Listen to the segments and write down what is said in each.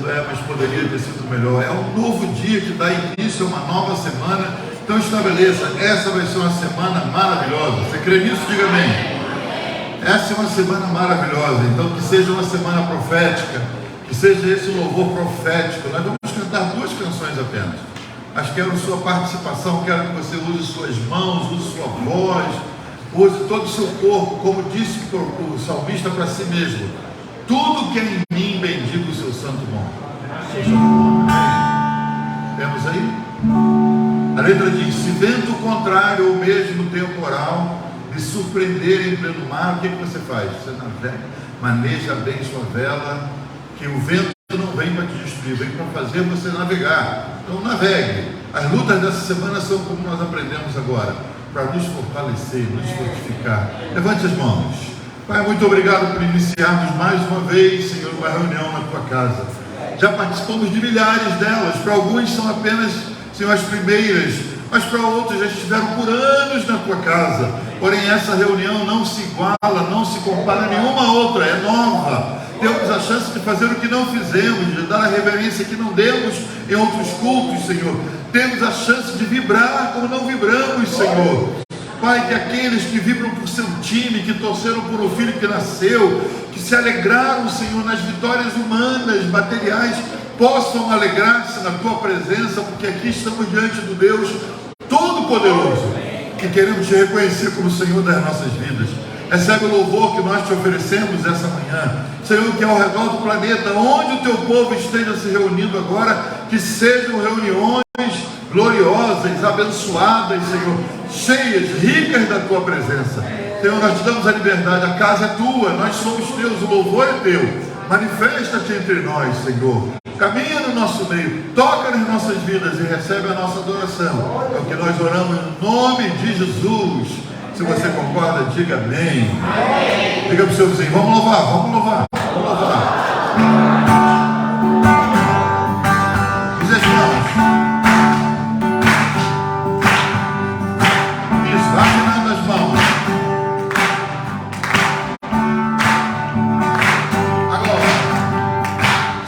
dizendo, mas poderia ter sido melhor. É um novo dia que dá início a uma nova semana. Então estabeleça, essa vai ser uma semana maravilhosa. Você crê nisso? Diga amém. Essa é uma semana maravilhosa. Então que seja uma semana profética, que seja esse um louvor profético. Nós vamos cantar 2 canções apenas, mas quero sua participação, quero que você use suas mãos, use sua voz, use todo o seu corpo, como disse o salmista para si mesmo: tudo que é em mim bendiga o seu santo nome. Temos aí? A letra diz: se vento contrário ou mesmo temporal lhe surpreender em pleno mar, o que você faz? Você navega, maneja bem sua vela, que o vento não vem para te destruir, vem para fazer você navegar. Então navegue. As lutas dessa semana são como nós aprendemos agora, para nos fortalecer, nos fortificar. Levante as mãos. Pai, muito obrigado por iniciarmos mais uma vez, Senhor, uma reunião na tua casa. Já participamos de milhares delas. Para alguns são apenas, Senhor, as primeiras, mas para outros já estiveram por anos na tua casa. Porém, essa reunião não se iguala, não se compara a nenhuma outra, é nova. Temos a chance de fazer o que não fizemos, de dar a reverência que não demos em outros cultos, Senhor. Temos a chance de vibrar como não vibramos, Senhor. Pai, que aqueles que vibram por seu time, que torceram por um filho que nasceu, que se alegraram, Senhor, nas vitórias humanas, materiais, possam alegrar-se na tua presença, porque aqui estamos diante do Deus Todo-Poderoso, que queremos te reconhecer como Senhor das nossas vidas. Recebe o louvor que nós te oferecemos essa manhã, Senhor, que ao redor do planeta, onde o teu povo esteja se reunindo agora, que sejam reuniões gloriosas, abençoadas, Senhor, cheias, ricas da tua presença. Senhor, nós te damos a liberdade, a casa é tua, nós somos teus, o louvor é teu. Manifesta-te entre nós, Senhor. Caminha no nosso meio, toca nas nossas vidas e recebe a nossa adoração. É o que nós oramos em nome de Jesus. Se você concorda, diga amém. Diga para o seu vizinho: vamos louvar, vamos louvar, vamos louvar. Diz as mãos. Isso, afinando as mãos. Agora.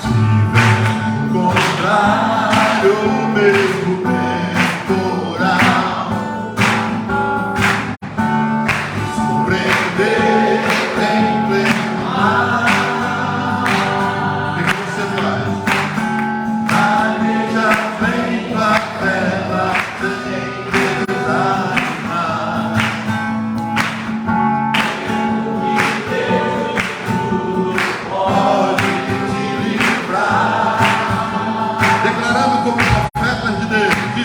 Se vem contrário mesmo temporal, declarando como profetas de Deus.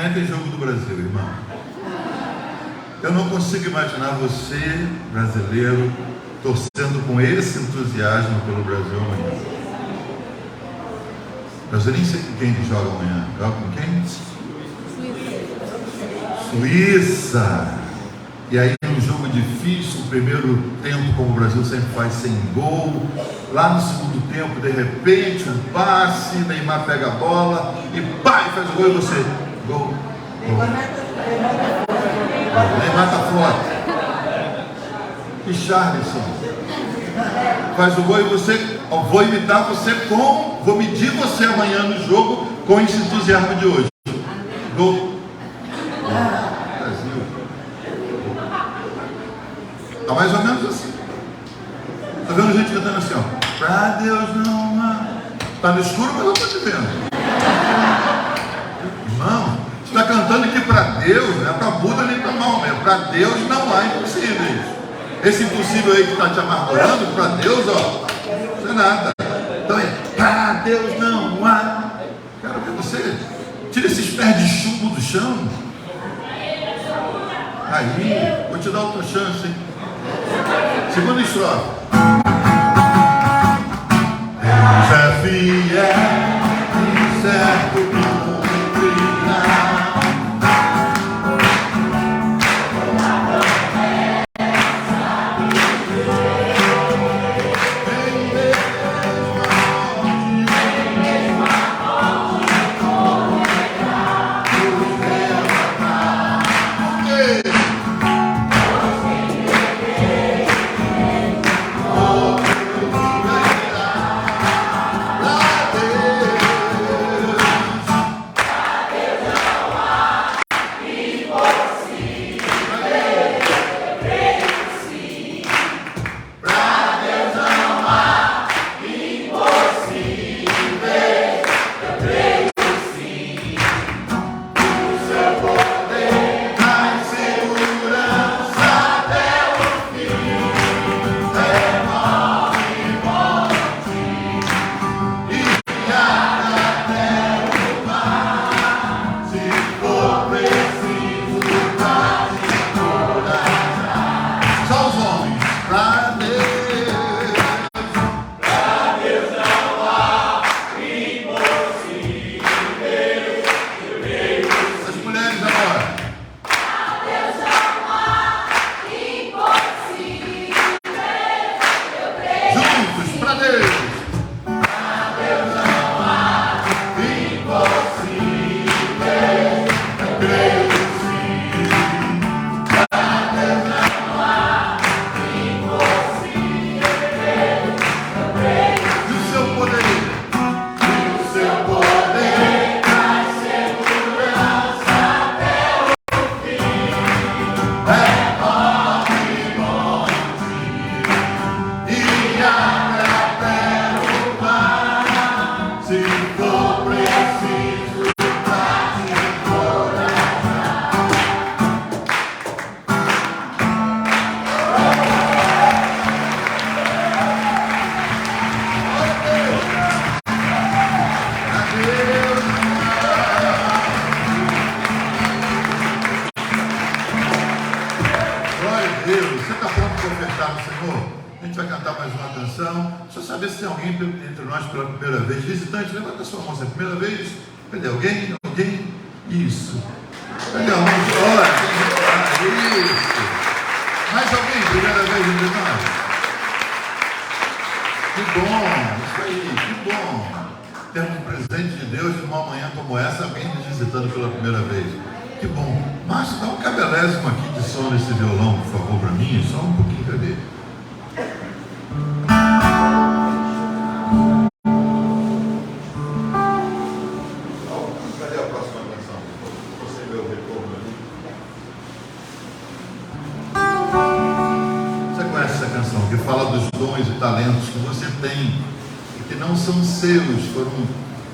Amanhã tem jogo do Brasil, irmão. Eu não consigo imaginar você, brasileiro, torcendo com esse entusiasmo pelo Brasil amanhã. Mas eu nem sei com quem ele joga amanhã. Joga com quem? Suíça. E aí num jogo difícil, o primeiro tempo, como o Brasil sempre faz, sem gol. Lá no segundo tempo, de repente, um passe, Neymar pega a bola e pá, faz o gol e você. Gol. Neymar tá fora. E Charleston faz o gol e você. Vou imitar você vou medir você amanhã no jogo com esse entusiasmo de hoje. Gol. Brasil. Tá mais ou menos assim. Tá vendo gente cantando assim, ó. Pra Deus não há. Tá no escuro, mas eu tô te vendo. Irmão, você está cantando aqui para Deus, não é para Buda nem para Maomé. Para Deus não há impossíveis. Esse impossível aí que está te amargurando, para Deus, ó, não é nada. Então é, para Deus não há. Quero ver você. Tira esses pés de chumbo do chão. Aí, vou te dar outra chance, hein? Segunda estrofe. Deus é fiel, certo cumprirá.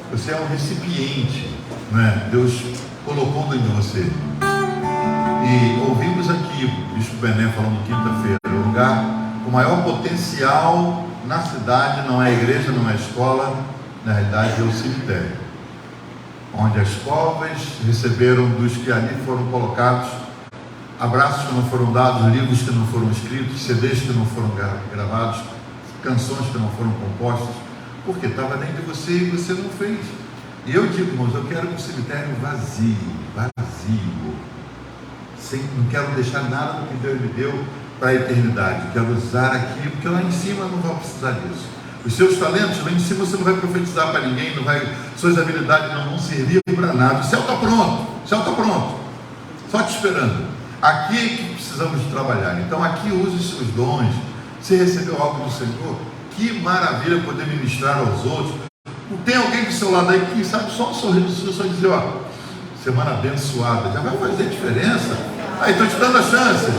Você é um recipiente, né? Deus colocou dentro de você. E ouvimos aqui o Bispo Bené falando quinta-feira, o lugar com maior potencial na cidade não é a igreja, não é a escola, na realidade é o cemitério. onde as covas receberam dos que ali foram colocados abraços que não foram dados, livros que não foram escritos, CDs que não foram gravados, canções que não foram compostas, porque estava dentro de você e você não fez. E eu digo, irmãos, eu quero um cemitério vazio, não quero deixar nada do que Deus me deu para a eternidade, quero usar aqui, porque lá em cima eu não vou precisar disso. Os seus talentos, lá em cima você não vai profetizar para ninguém, suas habilidades não vão servir para nada. O céu está pronto, só te esperando. Aqui é que precisamos de trabalhar. Então aqui use os seus dons. Você recebeu algo do Senhor, que maravilha poder ministrar aos outros. Não tem alguém do seu lado aí que sabe só um sorriso, só dizer, ó, semana abençoada, já vai fazer diferença. Aí, estou te dando a chance.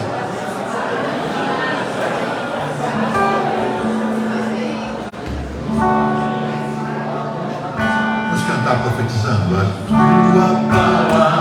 Vamos cantar profetizando. Tua palavra.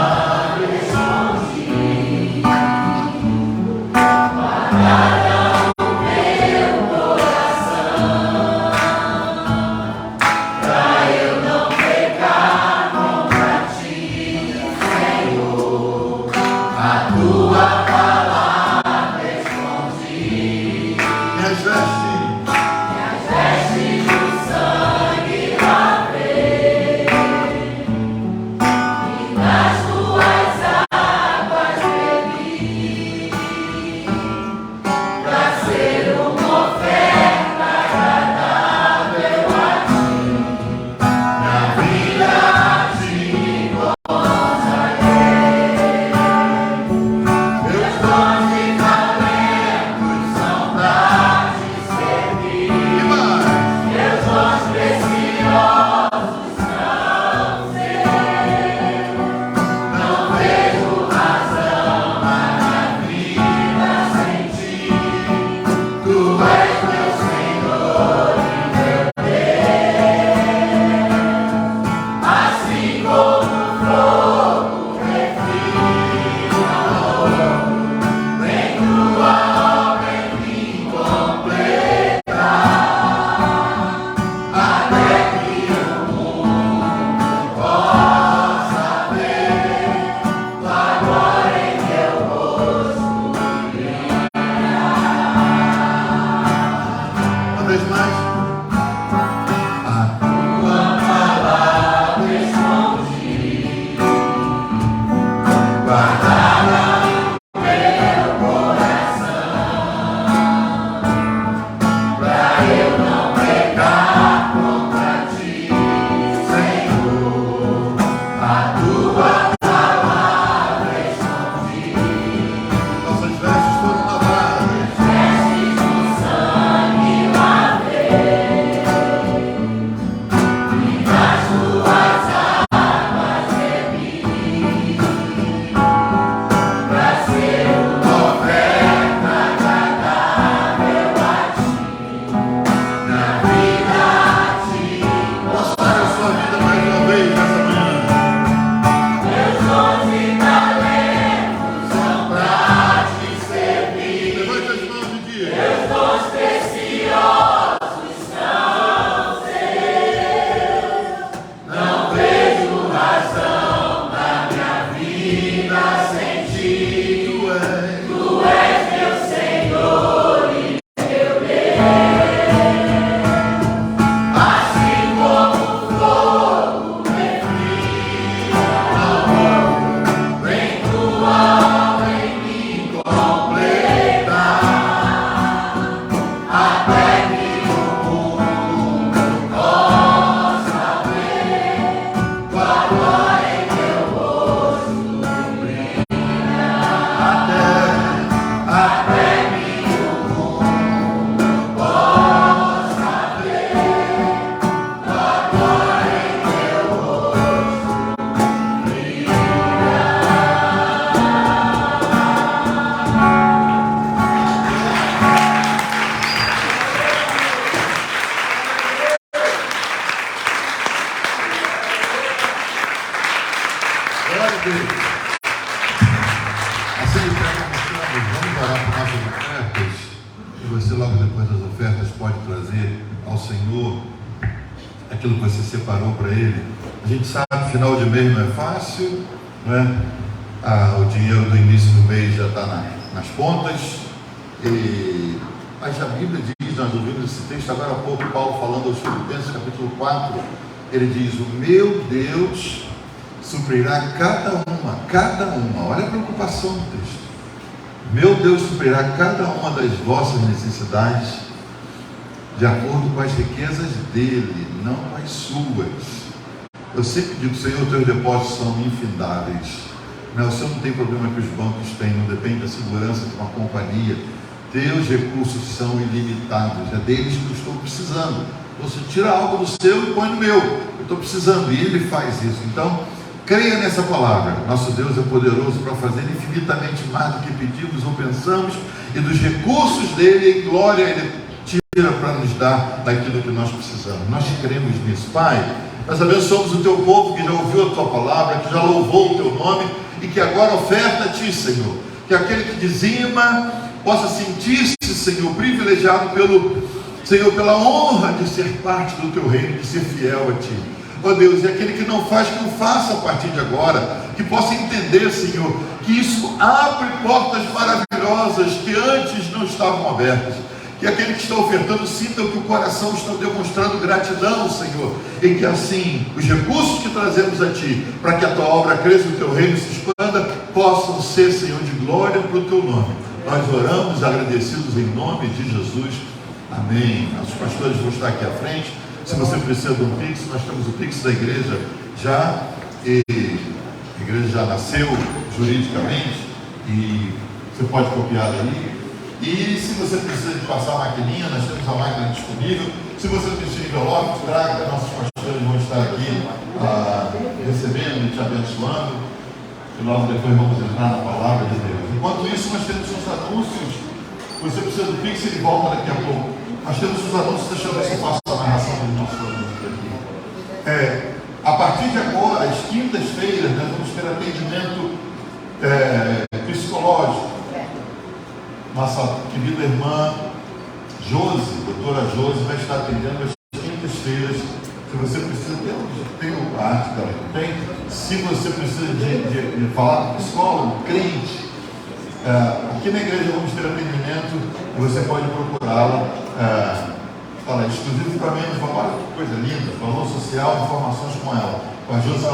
A gente sabe que final de mês não é fácil, né? O dinheiro do início do mês já está nas pontas, mas a Bíblia diz, nós ouvimos esse texto agora há pouco, Paulo falando aos Filipenses, capítulo 4, ele diz: o meu Deus suprirá cada uma, olha a preocupação do texto, meu Deus suprirá cada uma das vossas necessidades, de acordo com as riquezas dele, não com as suas. Eu sempre digo: Senhor, teus depósitos são infindáveis. O Senhor não tem problema que os bancos têm, não depende da segurança de uma companhia. Teus recursos são ilimitados, é deles que eu estou precisando. Você tira algo do seu e põe no meu. Eu estou precisando, e Ele faz isso. Então, creia nessa palavra. Nosso Deus é poderoso para fazer infinitamente mais do que pedimos ou pensamos, e dos recursos dele, em glória, Ele tira para nos dar daquilo que nós precisamos. Nós cremos nisso, Pai. Nós abençoamos o teu povo que já ouviu a tua palavra, que já louvou o teu nome e que agora oferta a ti, Senhor. Que aquele que dizima possa sentir-se, Senhor, privilegiado pela honra de ser parte do teu reino, de ser fiel a ti. Ó Deus, e aquele que não faz, que o faça a partir de agora, que possa entender, Senhor, que isso abre portas maravilhosas que antes não estavam abertas. Que aquele que está ofertando sinta que o coração está demonstrando gratidão, Senhor, e que assim os recursos que trazemos a Ti, para que a Tua obra cresça, o Teu reino se expanda, possam ser, Senhor, de glória para o Teu nome. Nós oramos agradecidos em nome de Jesus. Amém. Nossos pastores vão estar aqui à frente. Se você precisa de um Pix, nós temos o Pix da igreja já, e a igreja já nasceu juridicamente, e você pode copiar daí. E se você precisa de passar a maquininha, nós temos a máquina disponível. Se você precisa de envelope, traga, nossos pastores vão estar aqui recebendo e te abençoando. E logo depois vamos entrar na palavra de Deus. Enquanto isso, nós temos os anúncios. Você precisa do Pix, ele volta daqui a pouco. Nós temos os anúncios, deixa eu ver se eu faço a narração dos nossos anúncios aqui. A partir de agora, às quintas-feiras, nós vamos ter atendimento psicológico. Nossa querida irmã Josi, doutora Josi, vai estar atendendo às quintas-feiras. Se você precisa, tem o arte também, tem? Se você precisa de falar com psicólogo, crente, aqui na igreja vamos ter atendimento e você pode procurá-la. Está lá, exclusivamente, olha que coisa linda, valor social, informações com ela. Com a Josi,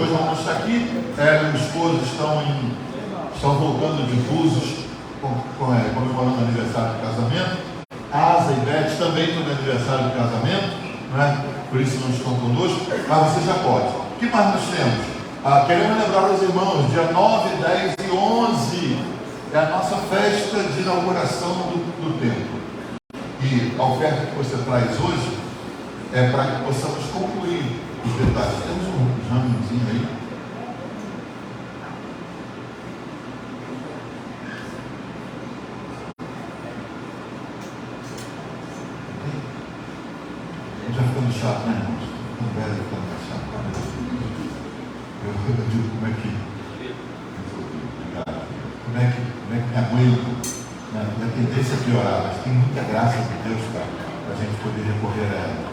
hoje vamos estar aqui. Ela e o esposo estão voltando de Búzios, comemorando o aniversário de casamento. A Asa e Beth também estão no aniversário de casamento, né? Por isso não estão conosco, mas você já pode. O que mais nós temos? Queremos lembrar aos irmãos, dia 9, 10 e 11 é a nossa festa de inauguração do templo. E a oferta que você traz hoje é para que possamos concluir os detalhes. Temos um ramozinho aí. Já ficando chato, né, irmãos? Ficando velho, ficando chato. Eu digo como é que me aguento, né? A tendência é piorar, mas tem muita graça de Deus para a gente poder recorrer a ela.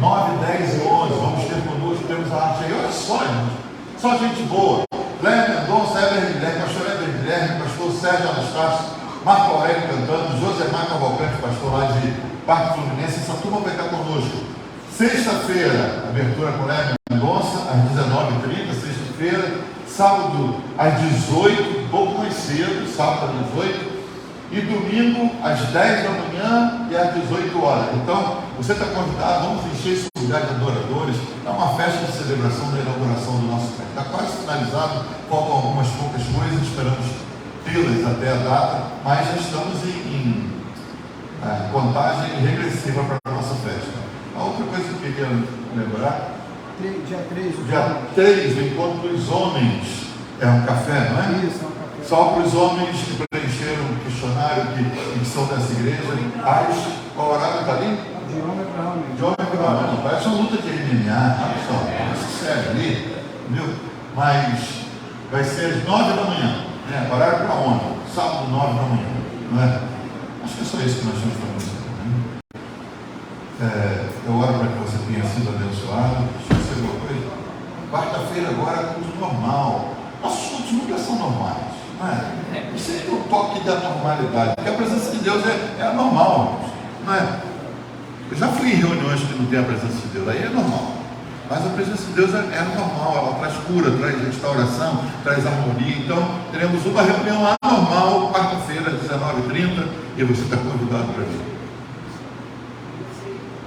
9, 10 e 11, vamos ter conosco, temos a arte aí. Olha só, irmãos, só gente boa. Léo Mendonça, Eber Guilherme, pastor Eber Guilherme, pastor Sérgio Anastácio, Marco Aurélio cantando, José Marco Cavalcante, pastor lá de Parque Fluminense. Essa turma vai estar conosco. Sexta-feira, abertura com Léo Mendonça, às 19h30, sexta-feira. Sábado, às 18h, um pouco mais cedo, sábado às 18h. E domingo, às 10 da manhã e às 18 horas. Então, você está convidado, vamos encher esse lugar de adoradores. É uma festa de celebração da inauguração do nosso templo. Está quase finalizado, faltam algumas poucas coisas, esperamos tê-las até a data, mas já estamos em contagem regressiva para a nossa festa. A outra coisa que eu queria lembrar, dia 3, o encontro dos homens, é um café, não é? Isso, é um café. Só para os homens que preencheram o questionário que são dessa igreja. Qual horário está ali? De homem para homem. De homem para homem. Parece uma luta de MMA, olha só, é sério ali, entendeu? Mas vai ser às 9 da manhã, né? Horário para homem, sábado 9 da manhã, não é? Acho que é só isso que nós temos para você. Eu oro para que você tenha sido abençoado. Deixa eu dizer alguma coisa. quarta-feira agora é culto normal. Nossos cultos nunca são normais, não é? Sempre um toque de anormalidade, porque a presença de Deus é anormal, não é? Eu já fui em reuniões que não tem a presença de Deus, aí é normal. Mas a presença de Deus é normal, ela traz cura, traz restauração, traz harmonia. Então, teremos uma reunião anormal, quarta-feira, às 19h30, e você está convidado para vir.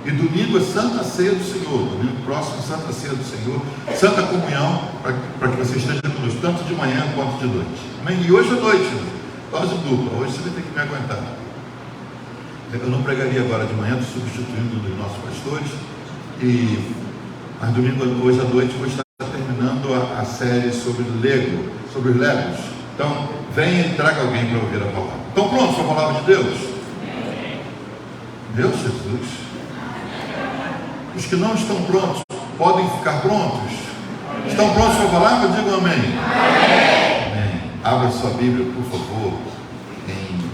E domingo é Santa Ceia do Senhor, domingo próximo é Santa Ceia do Senhor, Santa Comunhão, para que você esteja conosco, tanto de manhã quanto de noite. Amém? E hoje à noite, dose dupla, hoje você vai ter que me aguentar. Eu não pregaria agora de manhã, estou substituindo um dos nossos pastores, mas domingo, hoje à noite, vou estar terminando a série sobre Lego, sobre os Legos. Então, venha e traga alguém para ouvir a palavra. Estão prontos para a palavra de Deus? Deus, Jesus. Os que não estão prontos, podem ficar prontos? Estão prontos para a palavra? Digam amém. Amém. Abra sua Bíblia, por favor, em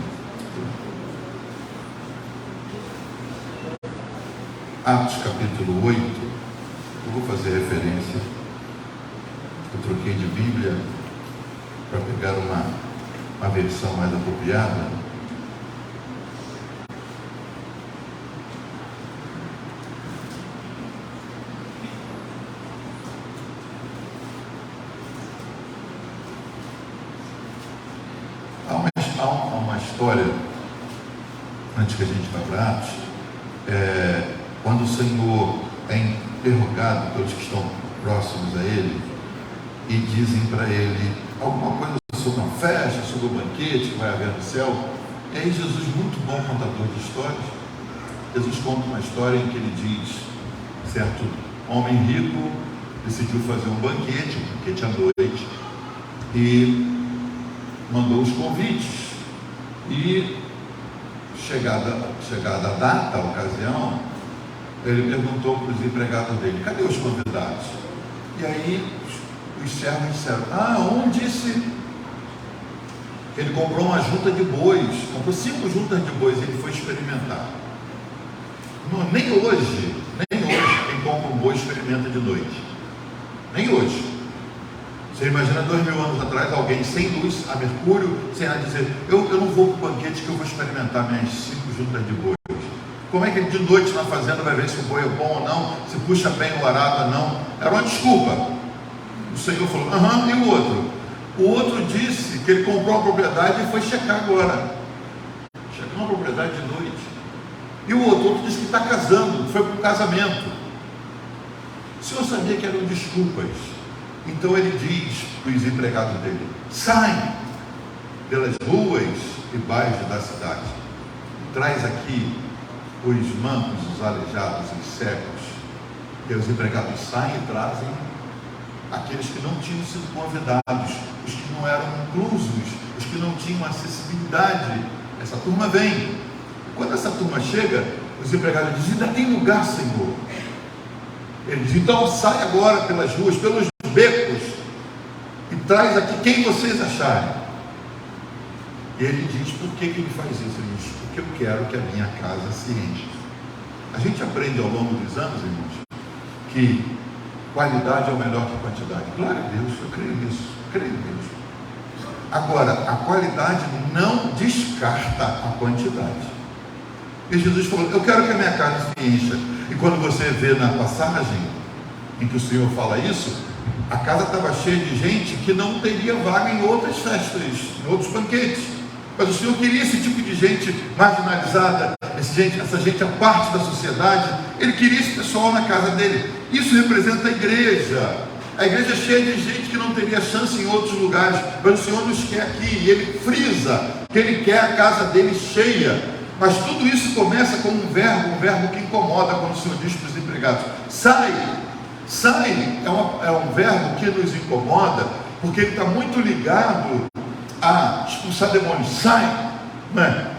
Atos capítulo 8. Eu vou fazer referência. Eu troquei de Bíblia para pegar uma versão mais apropriada. Há uma história, antes que a gente vá para Atos, quando o Senhor é interrogado pelos que estão próximos a Ele e dizem para Ele alguma coisa sobre uma festa, sobre o banquete que vai haver no céu. E aí Jesus, muito bom contador de histórias, Jesus conta uma história em que ele diz, certo homem rico decidiu fazer um banquete à noite, e mandou os convites. E chegada a data, a ocasião, ele perguntou para os empregados dele: cadê os convidados? E aí os servos disseram: um disse que ele comprou uma junta de bois, comprou 5 juntas de bois, e ele foi experimentar. Não, nem hoje quem compra um boi experimenta de noite. Nem hoje. Você imagina 2000 anos atrás, alguém sem luz, a mercúrio, sem nada, dizer: eu não vou para o banquete que eu vou experimentar minhas 5 juntas de bois. Como é que ele de noite na fazenda vai ver se o boi é bom ou não, se puxa bem o arado ou não? Era uma desculpa. O Senhor falou: e o outro? O outro disse que ele comprou uma propriedade e foi checar agora. Checou uma propriedade de noite. E o outro disse que está casando, foi para um casamento. O Senhor sabia que eram desculpas. Então ele diz para os empregados dele: saem pelas ruas e bairros da cidade, traz aqui os mancos, os aleijados, os cegos. E os empregados saem e trazem aqueles que não tinham sido convidados, os que não eram inclusos, os que não tinham acessibilidade. Essa turma vem. E quando essa turma chega, os empregados dizem: ainda tem lugar, Senhor. Ele diz: então sai agora pelas ruas, pelos becos, e traz aqui quem vocês acharem. E ele diz: por que ele faz isso? Ele diz: porque eu quero que a minha casa se encha. A gente aprende ao longo dos anos, irmãos, que qualidade é o melhor que quantidade. Glória a Deus, eu creio nisso, creio nisso. Agora, a qualidade não descarta a quantidade. E Jesus falou: eu quero que a minha casa se encha. E quando você vê na passagem em que o Senhor fala isso, a casa estava cheia de gente que não teria vaga em outras festas, em outros banquetes. Mas o Senhor queria esse tipo de gente marginalizada, essa gente à parte da sociedade. Ele queria esse pessoal na casa dele. Isso representa a igreja. A igreja é cheia de gente que não teria chance em outros lugares, mas o Senhor nos quer aqui. E Ele frisa que Ele quer a casa dele cheia. Mas tudo isso começa com um verbo que incomoda, quando o Senhor diz para os empregados: sai. Sai é um verbo que nos incomoda, porque ele está muito ligado a expulsar demônios. Sai, não é?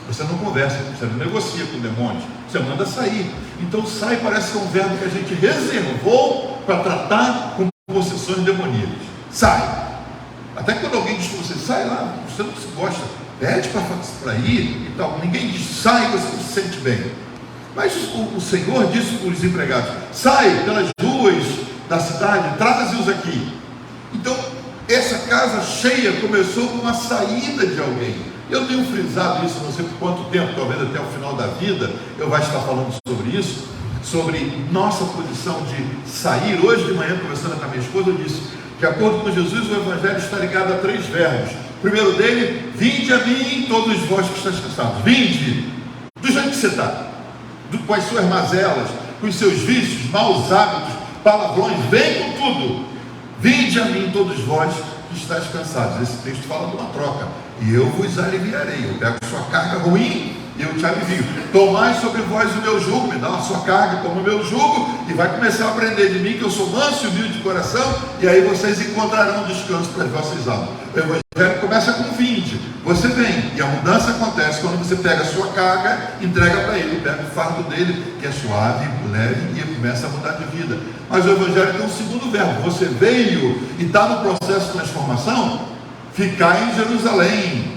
Você não conversa, você não negocia com demônios, você manda sair. Então sai parece que é um verbo que a gente reservou para tratar com possessões demoníacas. Sai. Até quando alguém diz para você: sai lá, você não se gosta, pede para ir e tal. Ninguém diz sai, você se sente bem. Mas o Senhor disse para os empregados: sai pelas ruas da cidade, traze-os aqui. Então, essa casa cheia começou com a saída de alguém. Eu tenho frisado isso, não sei por quanto tempo, talvez até o final da vida, eu vou estar falando sobre isso, sobre nossa posição de sair. Hoje de manhã, conversando com a minha esposa, eu disse que, de acordo com Jesus, o Evangelho está ligado a 3 verbos. O primeiro dele: vinde a mim, todos vós que estáis cansados. Vinde, do jeito que você está, com as suas mazelas, com os seus vícios, maus hábitos, palavrões, vem com tudo. Vinde a mim, todos vós que estáis cansados. Esse texto fala de uma troca. E eu vos aliviarei. Eu pego sua carga ruim e eu te alivio. Tomai sobre vós o meu jugo, me dá a sua carga como o meu jugo, e vai começar a aprender de mim, que eu sou manso e humilde de coração, e aí vocês encontrarão descanso para as vossas almas. O Evangelho começa com vinde, você vem, e a mudança acontece quando você pega a sua carga, entrega para ele, pega o fardo dele, que é suave, leve, e começa a mudar de vida. Mas o Evangelho tem um segundo verbo: você veio e está no processo de transformação, ficai em Jerusalém.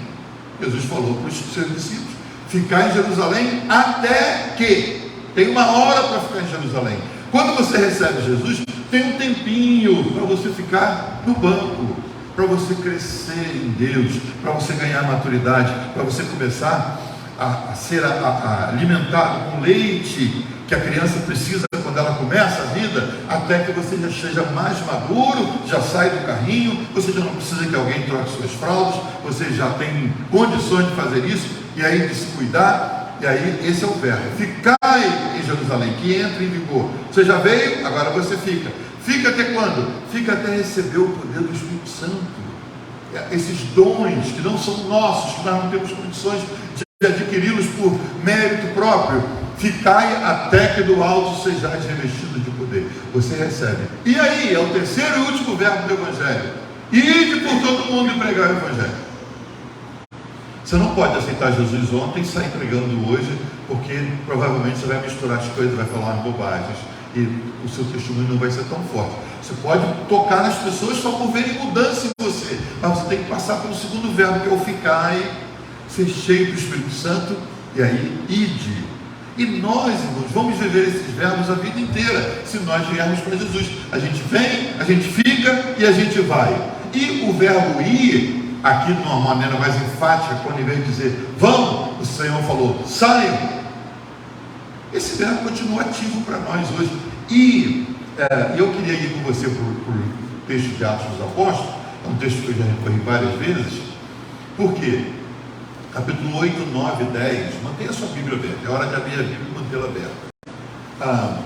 Jesus falou para os seus discípulos: ficar em Jerusalém até que. Tem uma hora para ficar em Jerusalém. Quando você recebe Jesus, tem um tempinho para você ficar no banco, para você crescer em Deus, para você ganhar maturidade, para você começar a ser alimentado com leite que a criança precisa quando ela começa a vida, até que você já seja mais maduro, já sai do carrinho, você já não precisa que alguém troque suas fraldas, você já tem condições de fazer isso, e aí de se cuidar. E aí esse é o verbo: ficai em Jerusalém, que entra em vigor. Você já veio, agora você fica. Fica até quando? Fica até receber o poder do Espírito Santo. Esses dons que não são nossos, que nós não temos condições de adquiri-los por mérito próprio. Ficai até que do alto sejais revestidos de poder. Você recebe. E aí, é o terceiro e último verbo do Evangelho: ide por todo mundo e pregar o Evangelho. Você não pode aceitar Jesus ontem e sair pregando hoje, porque provavelmente você vai misturar as coisas, vai falar umas bobagens, e o seu testemunho não vai ser tão forte. Você pode tocar nas pessoas só por verem mudança em você, mas você tem que passar pelo segundo verbo, que é o ficai, ser cheio do Espírito Santo, e aí ide. E nós, irmãos, vamos viver esses verbos a vida inteira, se nós viermos para Jesus. A gente vem, a gente fica e a gente vai. E o verbo ir, aqui de uma maneira mais enfática, quando em vez de dizer vão, o Senhor falou saiam. Esse verbo continua ativo para nós hoje. E eu queria ir com você para o texto de Atos dos Apóstolos. É um texto que eu já recorri várias vezes. Por quê? Capítulo 8, 9 e 10. Mantenha a sua Bíblia aberta. É hora de abrir a Bíblia e mantê-la aberta.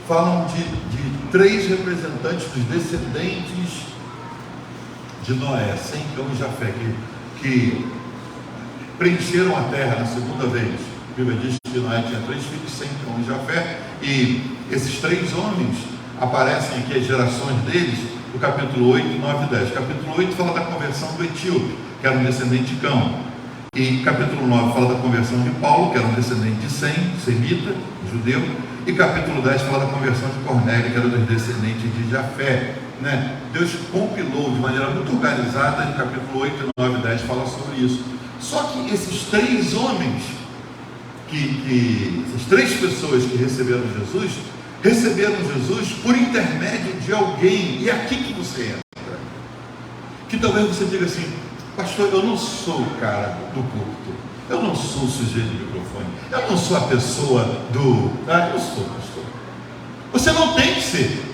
Falam de 3 representantes dos descendentes de Noé, Sem, Cão e Jafé, que preencheram a terra na segunda vez. A Bíblia diz que Noé tinha 3 filhos, Sem, Cão e Jafé, e esses 3 homens aparecem aqui, as gerações deles, no capítulo 8, 9 e 10. Capítulo 8 fala da conversão do Etíope, que era um descendente de Cão, e capítulo 9 fala da conversão de Paulo, que era um descendente de Sem, semita, judeu, e capítulo 10 fala da conversão de Cornélio, que era dos descendentes de Jafé. Deus compilou de maneira muito organizada, no capítulo 8, 9 e 10 fala sobre isso. Só que esses 3 homens, essas 3 pessoas que receberam Jesus por intermédio de alguém. E é aqui que você entra. Que talvez você diga assim: pastor, eu não sou o cara do púlpito, eu não sou o sujeito do microfone, eu não sou a pessoa do... eu sou, pastor. Você não tem que ser.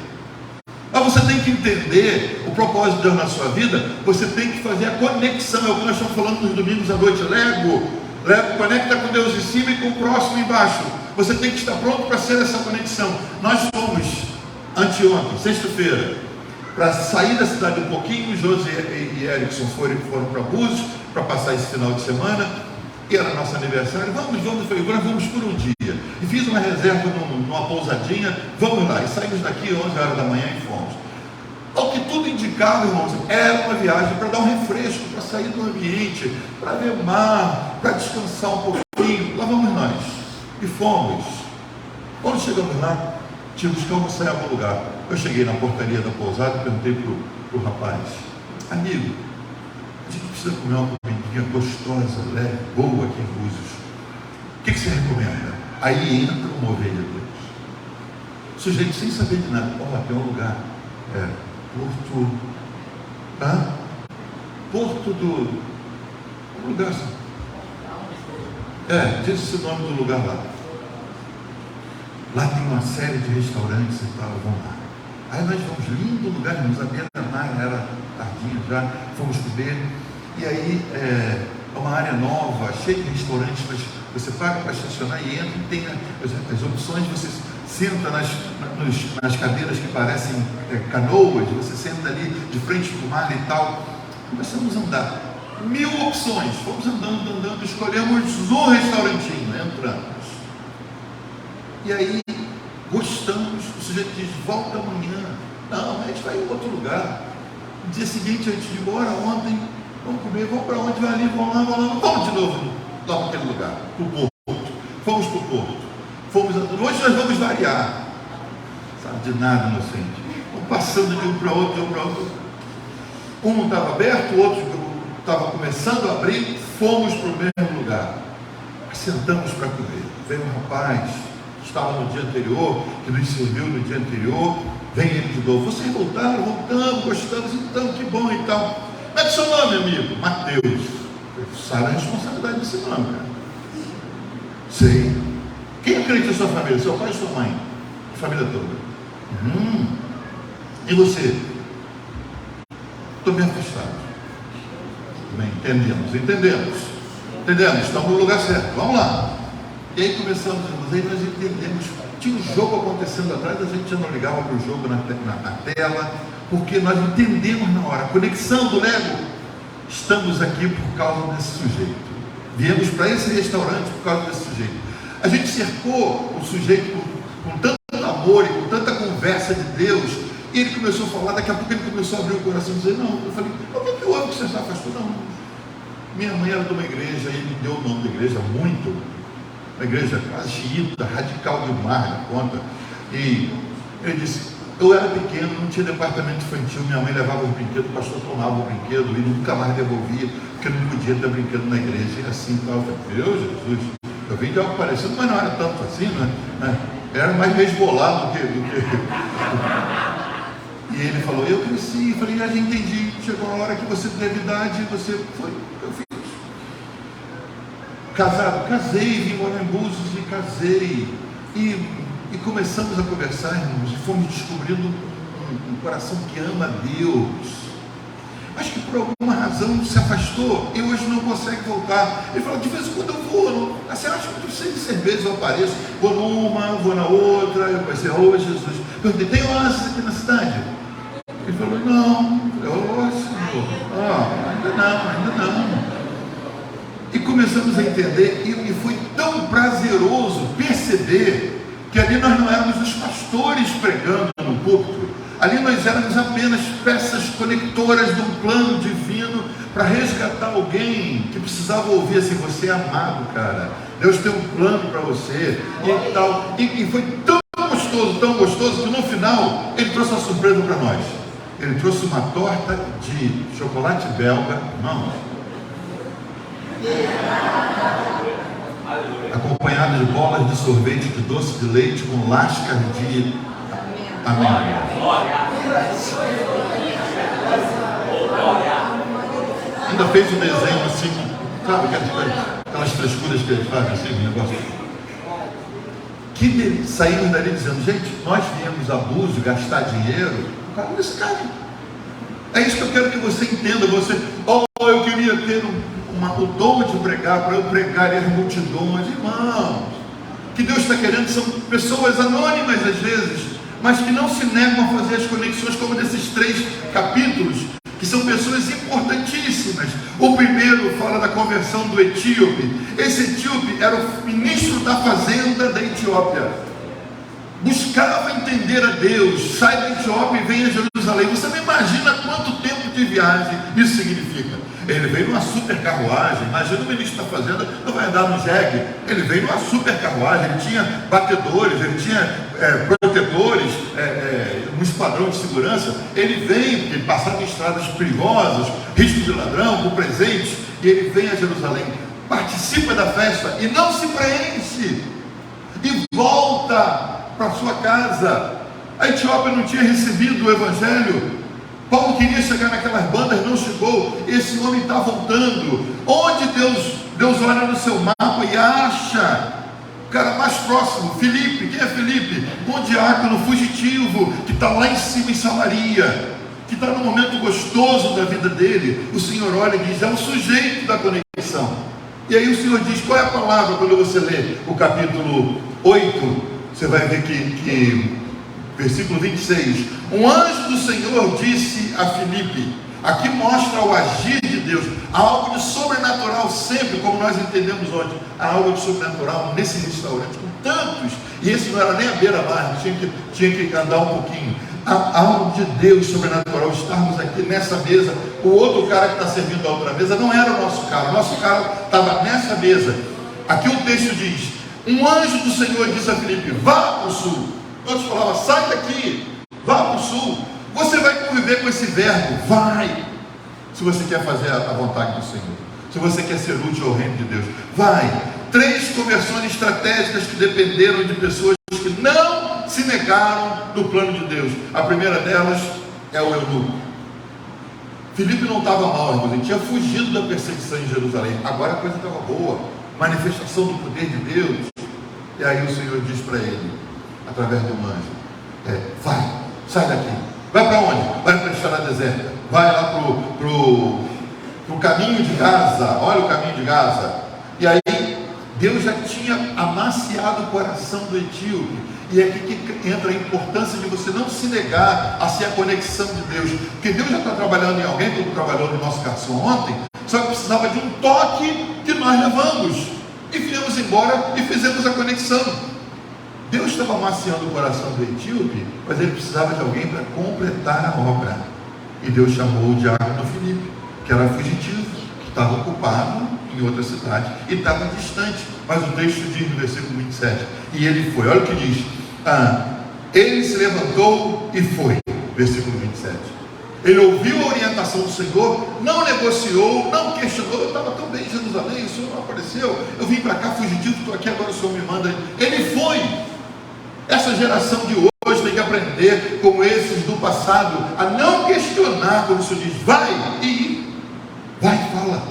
Mas você tem que entender o propósito de Deus na sua vida. Você tem que fazer a conexão. É o que nós estamos falando nos domingos à noite. Lego conecta com Deus em cima e com o próximo embaixo. Você tem que estar pronto para ser essa conexão. Nós fomos anteontem, sexta-feira, para sair da cidade um pouquinho. José e Erickson foram para Búzios para passar esse final de semana, e era nosso aniversário. Vamos, agora vamos por um dia. E fiz uma reserva numa pousadinha. Vamos lá. E saímos daqui 11 horas da manhã e fomos. Ao que tudo indicava, irmãos, era uma viagem para dar um refresco, para sair do ambiente, para ver o mar, para descansar um pouquinho. Lá vamos nós. E fomos. Quando chegamos lá, tínhamos que almoçar em algum lugar. Eu cheguei na portaria da pousada e perguntei para o rapaz: amigo, a gente precisa comer uma comidinha gostosa, leve, boa aqui em Búzios. O que você recomenda? Aí entra uma ovelha de Deus. O sujeito sem saber de nada: tem um lugar Porto do... Um lugar assim. Diz o nome do lugar lá. Lá tem uma série de restaurantes e tal, vamos lá. Aí nós fomos, lindo lugar, nos à beira-mar, era tardinho já, fomos comer. E aí é uma área nova, cheia de restaurantes, mas você paga para estacionar e entra e tem as opções, você senta nas cadeiras que parecem canoas, você senta ali de frente para o mar e tal. Começamos a andar. 1000 opções, fomos andando, escolhemos um restaurantinho, entramos. E aí, gostamos, o sujeito diz, volta amanhã. Não, a gente vai em outro lugar. No dia seguinte, antes de ir embora, ontem, vamos comer, vamos para onde? Vai ali, vamos lá, vamos de novo lá para aquele lugar, para o Porto. Fomos para o Porto. Fomos andando, hoje nós vamos variar. Sabe de nada, inocente. Vamos passando de um para outro, Um não estava aberto, o outro estava começando a abrir, fomos para o mesmo lugar. Sentamos para comer. Veio um rapaz, estava no dia anterior, que nos serviu no dia anterior, vem ele de novo. Vocês voltaram? Voltamos, gostamos, então, que bom e tal. Como é que é seu nome, amigo? Mateus. Sabe a responsabilidade desse nome, cara. Sei. Quem acredita na sua família? Seu pai e sua mãe? A família toda. E você? Estou bem afastado. Bem, entendemos, estamos no lugar certo, vamos lá. E aí começamos, aí nós entendemos, tinha um jogo acontecendo atrás, a gente já não ligava para o jogo na tela, porque nós entendemos na hora, a conexão do Lego, estamos aqui por causa desse sujeito, viemos para esse restaurante por causa desse sujeito. A gente cercou o sujeito com tanto amor e com tanta conversa de Deus, e ele começou a falar, daqui a pouco ele começou a abrir o coração e dizer, não, eu falei, o que houve que você se afastou? Não, minha mãe era de uma igreja, e ele deu o nome da igreja uma igreja quase xiita, radical demais na conta, e ele disse, eu era pequeno, não tinha departamento infantil, minha mãe levava o brinquedo, o pastor tomava o brinquedo e nunca mais devolvia, porque não podia ter brinquedo na igreja, e assim tal. Eu falei, meu Jesus, eu vim de algo parecido, mas não era tanto assim, né? Era mais resbolado do que... E ele falou, eu cresci, falei, já entendi, chegou a hora que você teve idade, você foi, eu fiz. Casado, casei, vim morar em Búzios e casei. E começamos a conversar, irmãos, e fomos descobrindo um coração que ama Deus. Mas que por alguma razão se afastou e hoje não consegue voltar. Ele falou, de vez em quando eu vou, assim, acho que 6 vezes eu apareço, vou numa, vou na outra, eu pensei, Jesus. Perguntei, tem oásis aqui na cidade? Ele falou, não. Eu, Senhor, ainda não. E começamos a entender, e foi tão prazeroso perceber que ali nós não éramos os pastores pregando no púlpito, ali nós éramos apenas peças conectoras de um plano divino para resgatar alguém que precisava ouvir assim, você é amado, cara, Deus tem um plano para você e tal, e foi tão gostoso que no final ele trouxe uma surpresa para nós. Ele trouxe uma torta de chocolate belga, irmãos, acompanhada de bolas de sorvete de doce de leite com lascas de amendoim. Ainda fez um desenho assim, sabe aquelas frescuras que eles fazem assim, um negócio. Saímos dali dizendo, gente, nós viemos a Búzios gastar dinheiro por causa desse cara. É isso que eu quero que você entenda. Eu queria ter o dom de pregar, para eu pregar as multidões. Irmãos, o que Deus está querendo são pessoas anônimas às vezes, mas que não se negam a fazer as conexões como desses 3 capítulos, que são pessoas importantíssimas. O primeiro fala da conversão do etíope. Esse etíope era o ministro da fazenda da Etiópia, buscava entender a Deus, sai da Etiópia e vem a Jerusalém. Você não imagina quanto tempo de viagem isso significa. Ele veio numa super carruagem. Imagina o ministro da fazenda, não vai andar no jegue. Ele veio numa super carruagem, ele tinha batedores, ele tinha protetores, um esquadrão de segurança. Ele vem, porque ele passava em estradas perigosas, risco de ladrão, com presentes, e ele vem a Jerusalém, participa da festa e não se preenche, e volta para sua casa. A Etiópia não tinha recebido o Evangelho. Paulo queria chegar naquelas bandas, não chegou. Esse homem está voltando. Onde Deus olha no seu mapa e acha o cara mais próximo, Filipe. Quem é Filipe? Um diácono fugitivo que está lá em cima em Samaria, que está no momento gostoso da vida dele. O Senhor olha e diz: é o sujeito da conexão. E aí o Senhor diz: qual é a palavra? Quando você lê o capítulo 8, você vai ver que versículo 26, um anjo do Senhor disse a Filipe. Aqui mostra o agir de Deus, há algo de sobrenatural sempre, como nós entendemos hoje. Há algo de sobrenatural nesse restaurante, com tantos, e esse não era nem a beira-mar, tinha que andar um pouquinho. Há algo de Deus sobrenatural, estarmos aqui nessa mesa. O outro cara que está servindo a outra mesa não era o nosso cara estava nessa mesa. Aqui o texto diz: um anjo do Senhor disse a Filipe: vá para o sul. Outros falavam: sai daqui, vá para o sul. Você vai conviver com esse verbo, vai. Se você quer fazer a vontade do Senhor, se você quer ser útil ao reino de Deus, vai. 3 conversões estratégicas que dependeram de pessoas que não se negaram no plano de Deus. A primeira delas é o eunuco. Filipe não estava mal, irmãos, ele tinha fugido da perseguição em Jerusalém. Agora a coisa estava boa, manifestação do poder de Deus. E aí o Senhor diz para ele, através do anjo: vai, sai daqui. Vai para onde? Vai para a estrada deserta. Vai lá para o caminho de Gaza. Olha o caminho de Gaza. E aí Deus já tinha amaciado o coração do etíope. E é aqui que entra a importância de você não se negar a ser a conexão de Deus. Porque Deus já está trabalhando em alguém, como trabalhou no nosso garçom ontem, só que precisava de um toque que nós levamos. E viemos embora e fizemos a conexão. Deus estava amaciando o coração do etíope, mas ele precisava de alguém para completar a obra. E Deus chamou o diácono Filipe, que era fugitivo, que estava ocupado em outra cidade e estava distante. Mas o texto diz no versículo 27, e ele foi. Olha o que diz: ele se levantou e foi. Versículo 27. Ele ouviu a orientação do Senhor, não negociou, não questionou. Eu estava tão bem em Jerusalém, o Senhor não apareceu, eu vim para cá fugitivo, estou aqui, agora o Senhor me manda. Ele foi. Essa geração de hoje tem que aprender, como esses do passado, a não questionar quando o Senhor diz: vai, e ir. Vai e fala,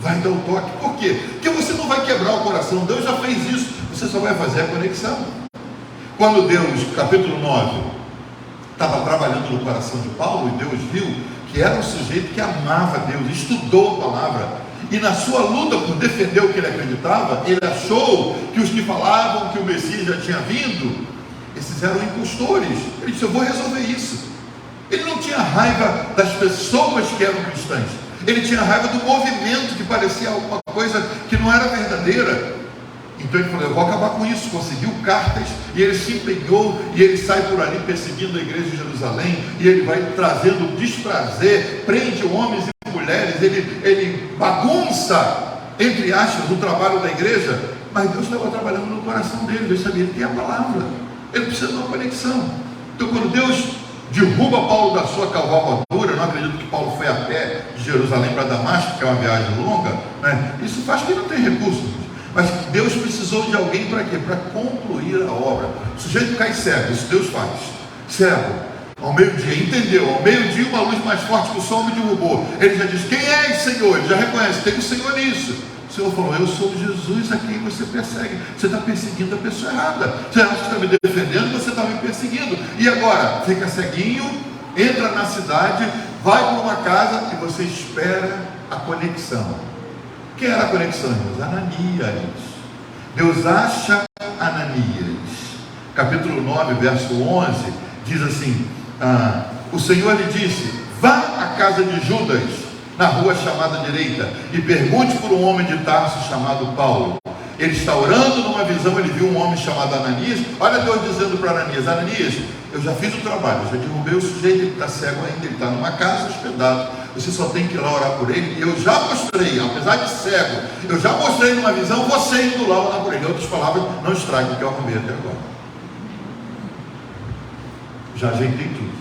vai dar o toque. Por quê? Porque você não vai quebrar o coração. Deus já fez isso, você só vai fazer a conexão. Quando Deus, capítulo 9, estava trabalhando no coração de Paulo, e Deus viu que era um sujeito que amava Deus, estudou a palavra, e na sua luta por defender o que ele acreditava, ele achou que os que falavam que o Messias já tinha vindo, esses eram impostores. Ele disse: eu vou resolver isso. Ele não tinha raiva das pessoas que eram cristãs, ele tinha raiva do movimento que parecia alguma coisa que não era verdadeira. Então ele falou: eu vou acabar com isso. Conseguiu cartas, e ele se empenhou, e ele sai por ali perseguindo a igreja de Jerusalém, e ele vai trazendo desprazer, prende homens e mulheres, ele bagunça, entre aspas, o trabalho da igreja. Mas Deus estava trabalhando no coração dele. Deus sabia, ele tem a palavra, ele precisa de uma conexão. Então quando Deus derruba Paulo da sua cavalgadura, não acredito que Paulo foi a pé de Jerusalém para Damasco, que é uma viagem longa, né? Isso faz que ele não tem recursos. Mas Deus precisou de alguém para quê? Para concluir a obra. O sujeito cai cego, isso Deus faz. Cego, ao meio-dia, entendeu? Ao meio-dia uma luz mais forte que o sol me derrubou. Ele já diz: quem é esse Senhor? Ele já reconhece, tem o Senhor nisso. O Senhor falou: eu sou Jesus a quem você persegue. Você está perseguindo a pessoa errada. Você acha que está me defendendo, você está me perseguindo. E agora? Fica ceguinho, entra na cidade, vai para uma casa e você espera a conexão. Quem era a conexão, irmãos? Ananias. Deus acha Ananias. Capítulo 9, verso 11, diz assim: o Senhor lhe disse: vá à casa de Judas, na rua chamada direita, e pergunte por um homem de Tarso chamado Paulo. Ele está orando, numa visão ele viu um homem chamado Ananias. Olha Deus dizendo para Ananias: Ananias, eu já fiz o trabalho, eu já derrubei o sujeito, ele está cego ainda, ele está numa casa hospedado, você só tem que ir lá orar por ele. E eu já mostrei, apesar de cego, eu já mostrei numa visão você indo lá orar por ele. Em outras palavras, não estrague o que eu arrumei até agora. Já ajeitei tudo.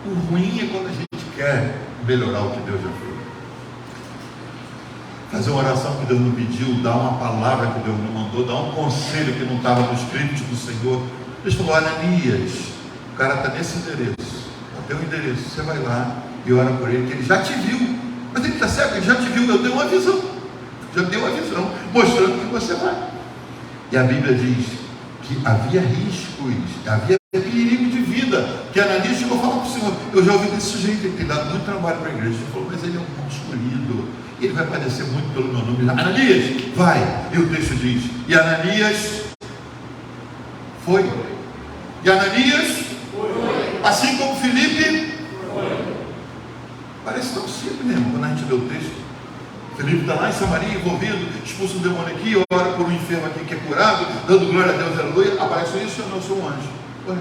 O ruim é quando a gente quer melhorar o que Deus já fez, fazer uma oração que Deus não pediu, dar uma palavra que Deus não mandou, dar um conselho que não estava no script do Senhor. Deus falou: Ananias, cara está nesse endereço, até o endereço, você vai lá e ora por ele, que ele já te viu, mas ele está cego, ele já te viu, eu dei uma visão, mostrando que você vai. E a Bíblia diz que havia riscos, havia perigo de vida, que Ananias chegou a falar para o Senhor, eu já ouvi desse sujeito, ele tem dado muito trabalho para a igreja, ele falou, mas ele é um bom escolhido, ele vai padecer muito pelo meu nome. Ananias, vai. E o texto diz, e Ananias foi. E Ananias foi. Assim como Filipe foi. Parece tão simples mesmo quando a gente lê o texto. Filipe está lá em Samaria, envolvido, expulsa um demônio aqui, ora por um enfermo aqui que é curado, dando glória a Deus, aleluia. Aparece isso, eu não sou um anjo. Ué,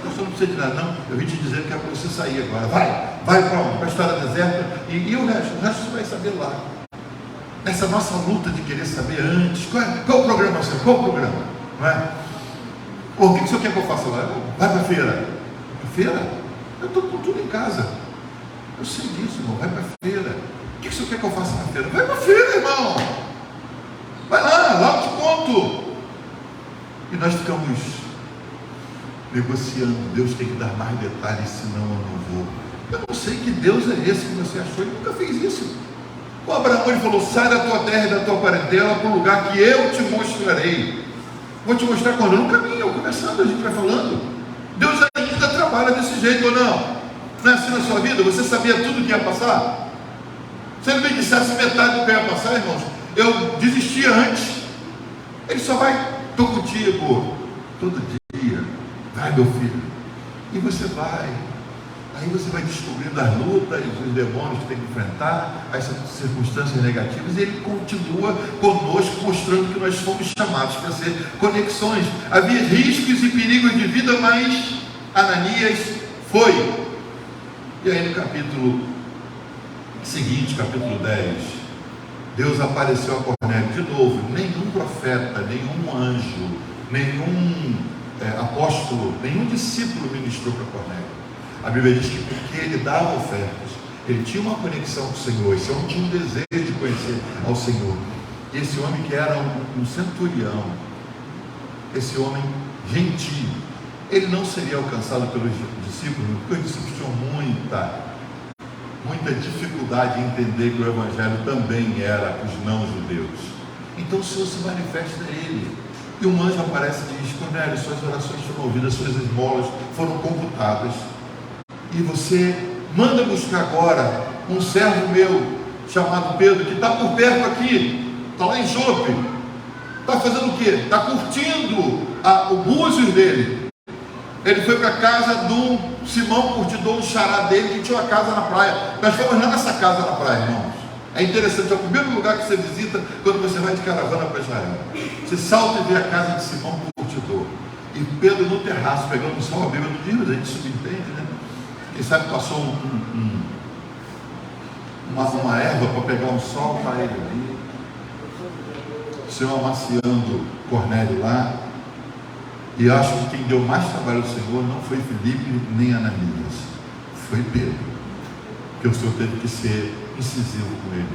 você não precisa de nada, não. Eu vim te dizer que é para você sair agora. Vai para onde? Para a estrada deserta. E o resto você vai saber lá. Nessa nossa luta de querer saber antes, qual é o programa seu? Qual o programa? Não é? O que o senhor quer que eu faça lá? Vai para a feira. Para a feira? Eu estou com tudo em casa. Eu sei disso, irmão. Vai para a feira. O que o senhor quer que eu faça na feira? Vai para a feira, irmão. Vai lá eu te conto. E nós ficamos negociando. Deus tem que dar mais detalhes, senão eu não vou. Eu não sei que Deus é esse que você achou. Ele nunca fez isso. O Abraão, ele falou, sai da tua terra e da tua parentela para o lugar que eu te mostrarei. Vou te mostrar quando? No caminho, conversando, a gente vai falando. Deus ainda trabalha desse jeito ou não? Não é assim na sua vida? Você sabia tudo que ia passar? Se ele me dissesse metade do que ia passar, irmãos, eu desistia antes. Ele só vai, estou contigo, todo dia. Vai, meu filho. E você vai. Aí você vai descobrindo as lutas, os demônios que tem que enfrentar, as circunstâncias negativas, e ele continua conosco, mostrando que nós fomos chamados para ser conexões. Havia riscos e perigos de vida, mas Ananias foi. E aí no capítulo seguinte, capítulo 10, Deus apareceu a Cornélio de novo. Nenhum profeta, nenhum anjo, nenhum apóstolo, nenhum discípulo ministrou para Cornélio. A Bíblia diz que porque ele dava ofertas, ele tinha uma conexão com o Senhor, esse homem tinha um desejo de conhecer ao Senhor. E esse homem que era um centurião, esse homem gentil, ele não seria alcançado pelos discípulos, porque os discípulos tinham muita dificuldade em entender que o Evangelho também era para os não-judeus. Então o Senhor se manifesta a ele. E um anjo aparece e diz, Cornélio, suas orações foram ouvidas, suas esmolas foram computadas. E você manda buscar agora um servo meu, chamado Pedro, que está por perto aqui, está lá em Jope. Está fazendo o quê? Está curtindo o búzios dele. Ele foi para a casa do Simão Curtidor, um xará dele, que tinha uma casa na praia. Nós fomos lá nessa casa na praia, irmãos. É interessante, é o primeiro lugar que você visita quando você vai de caravana para Israel. Você salta e vê a casa de Simão Curtidor. E Pedro no terraço, pegando o sol, a Bíblia não diz, mas a gente subentende, né? Quem sabe passou uma erva para pegar um sol, está ele ali. O Senhor amaciando Cornélio lá. E acho que quem deu mais trabalho ao Senhor não foi Filipe nem Ananias, foi Pedro. Porque o Senhor teve que ser incisivo com ele.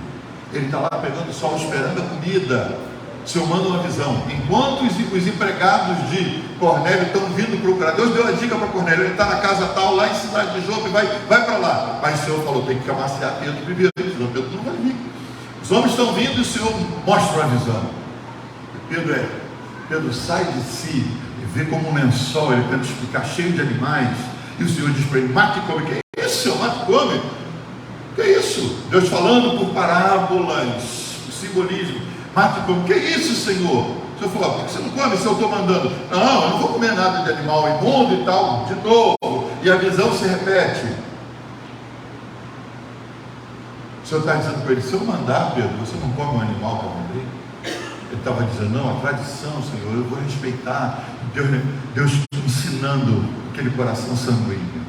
Ele está lá pegando o sol, esperando a comida. O Senhor manda uma visão. Enquanto os empregados de Cornélio estão vindo procurar, Deus deu a dica para Cornélio, ele está na casa tal, lá em cidade de Jope, vai para lá. Mas o Senhor falou, tem que amaciar Pedro primeiro, senão Pedro não vai vir. Os homens estão vindo e o Senhor mostra uma visão. Pedro sai de si e vê como um lençol, ele tenta explicar, cheio de animais, e o Senhor diz para ele, mate e come. Que é isso, Senhor? Mate e come? Que é isso? Deus falando por parábolas, por simbolismo. Mate e come. Que é isso, Senhor? O Senhor falou, por que você não come se eu estou mandando? Não, eu não vou comer nada de animal imundo e tal, de novo. E a visão se repete. O Senhor está dizendo para ele, se eu mandar, Pedro, você não come um animal para vender? Ele estava dizendo, não, a tradição, Senhor, eu vou respeitar. Deus ensinando aquele coração sanguíneo.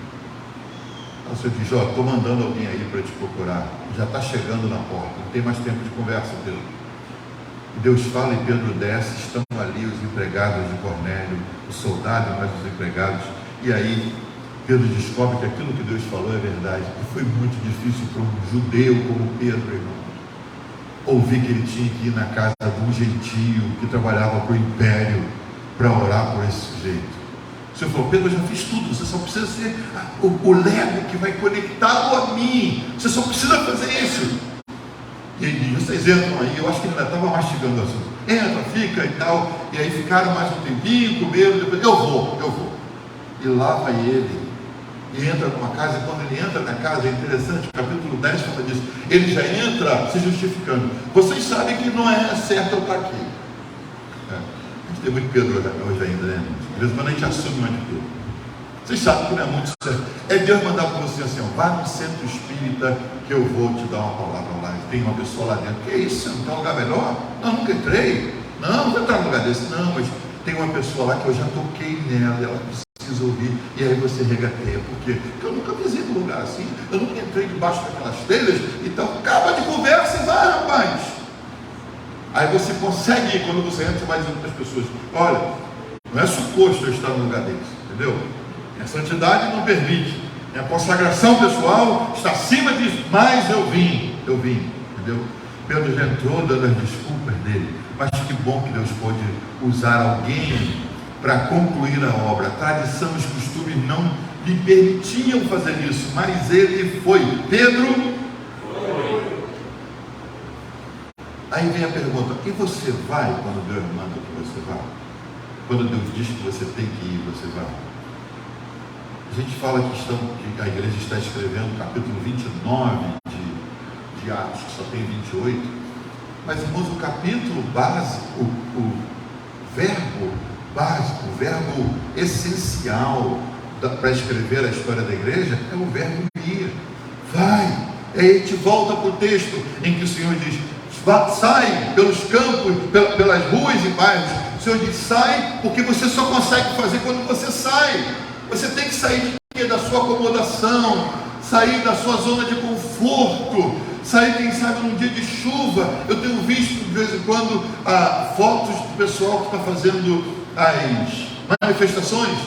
O Senhor diz, estou mandando alguém aí para te procurar, já está chegando na porta, não tem mais tempo de conversa, Pedro. E Deus fala e Pedro desce, estão ali os empregados de Cornélio, o soldado mais os empregados, e aí Pedro descobre que aquilo que Deus falou é verdade. E foi muito difícil para um judeu como Pedro, irmão, ouvir que ele tinha que ir na casa de um gentio que trabalhava para o império para orar por esse sujeito. O Senhor falou: Pedro, eu já fiz tudo, você só precisa ser o Lego que vai conectá-lo a mim, você só precisa fazer isso. E ele diz: vocês entram aí. Eu acho que ele ainda estava mastigando assim, entra, fica e tal. E aí ficaram mais um tempinho, comeram, depois, eu vou. E lá vai ele, e entra numa casa. E quando ele entra na casa, é interessante, o capítulo 10 fala disso, ele já entra se justificando. Vocês sabem que não é certo eu estar aqui. A gente tem muito Pedro hoje ainda, né? De vez em quando a gente assume mais de Pedro. Vocês sabem que não é muito certo. É Deus mandar para você assim: ó, vá no centro espírita que eu vou te dar uma palavra lá. Tem uma pessoa lá dentro. Que isso? Não tem um lugar melhor? Não, nunca entrei. Não vou entrar num lugar desse. Não, mas tem uma pessoa lá que eu já toquei nela, ela precisa ouvir. E aí você regateia. Por quê? Porque eu nunca visitei um lugar assim. Eu nunca entrei debaixo daquelas telhas. Então acaba de conversa e vai, rapaz. Aí você consegue ir. Quando você entra, vai dizendo para as pessoas: olha, não é suposto eu estar num lugar desse. Entendeu? A santidade não permite. A consagração pessoal está acima disso. Mas eu vim, entendeu? Pedro já entrou dando as desculpas dele. Mas que bom que Deus pôde usar alguém para concluir a obra. A tradição e os costumes não lhe permitiam fazer isso, mas ele foi. Pedro foi. Aí vem a pergunta: e você vai quando Deus manda que você vá? Quando Deus diz que você tem que ir, você vai? A gente fala que a igreja está escrevendo o capítulo 29 de Atos, que só tem 28. Mas, irmãos, o capítulo básico, o verbo básico, o verbo essencial para escrever a história da igreja é o verbo ir. Vai. Aí a gente volta para o texto em que o Senhor diz: sai pelos campos, pelas ruas e bairros. O Senhor diz: sai, porque você só consegue fazer quando você sai. Você tem que sair da sua acomodação, sair da sua zona de conforto, sair, quem sabe, num dia de chuva. Eu tenho visto de vez em quando fotos do pessoal que está fazendo as manifestações,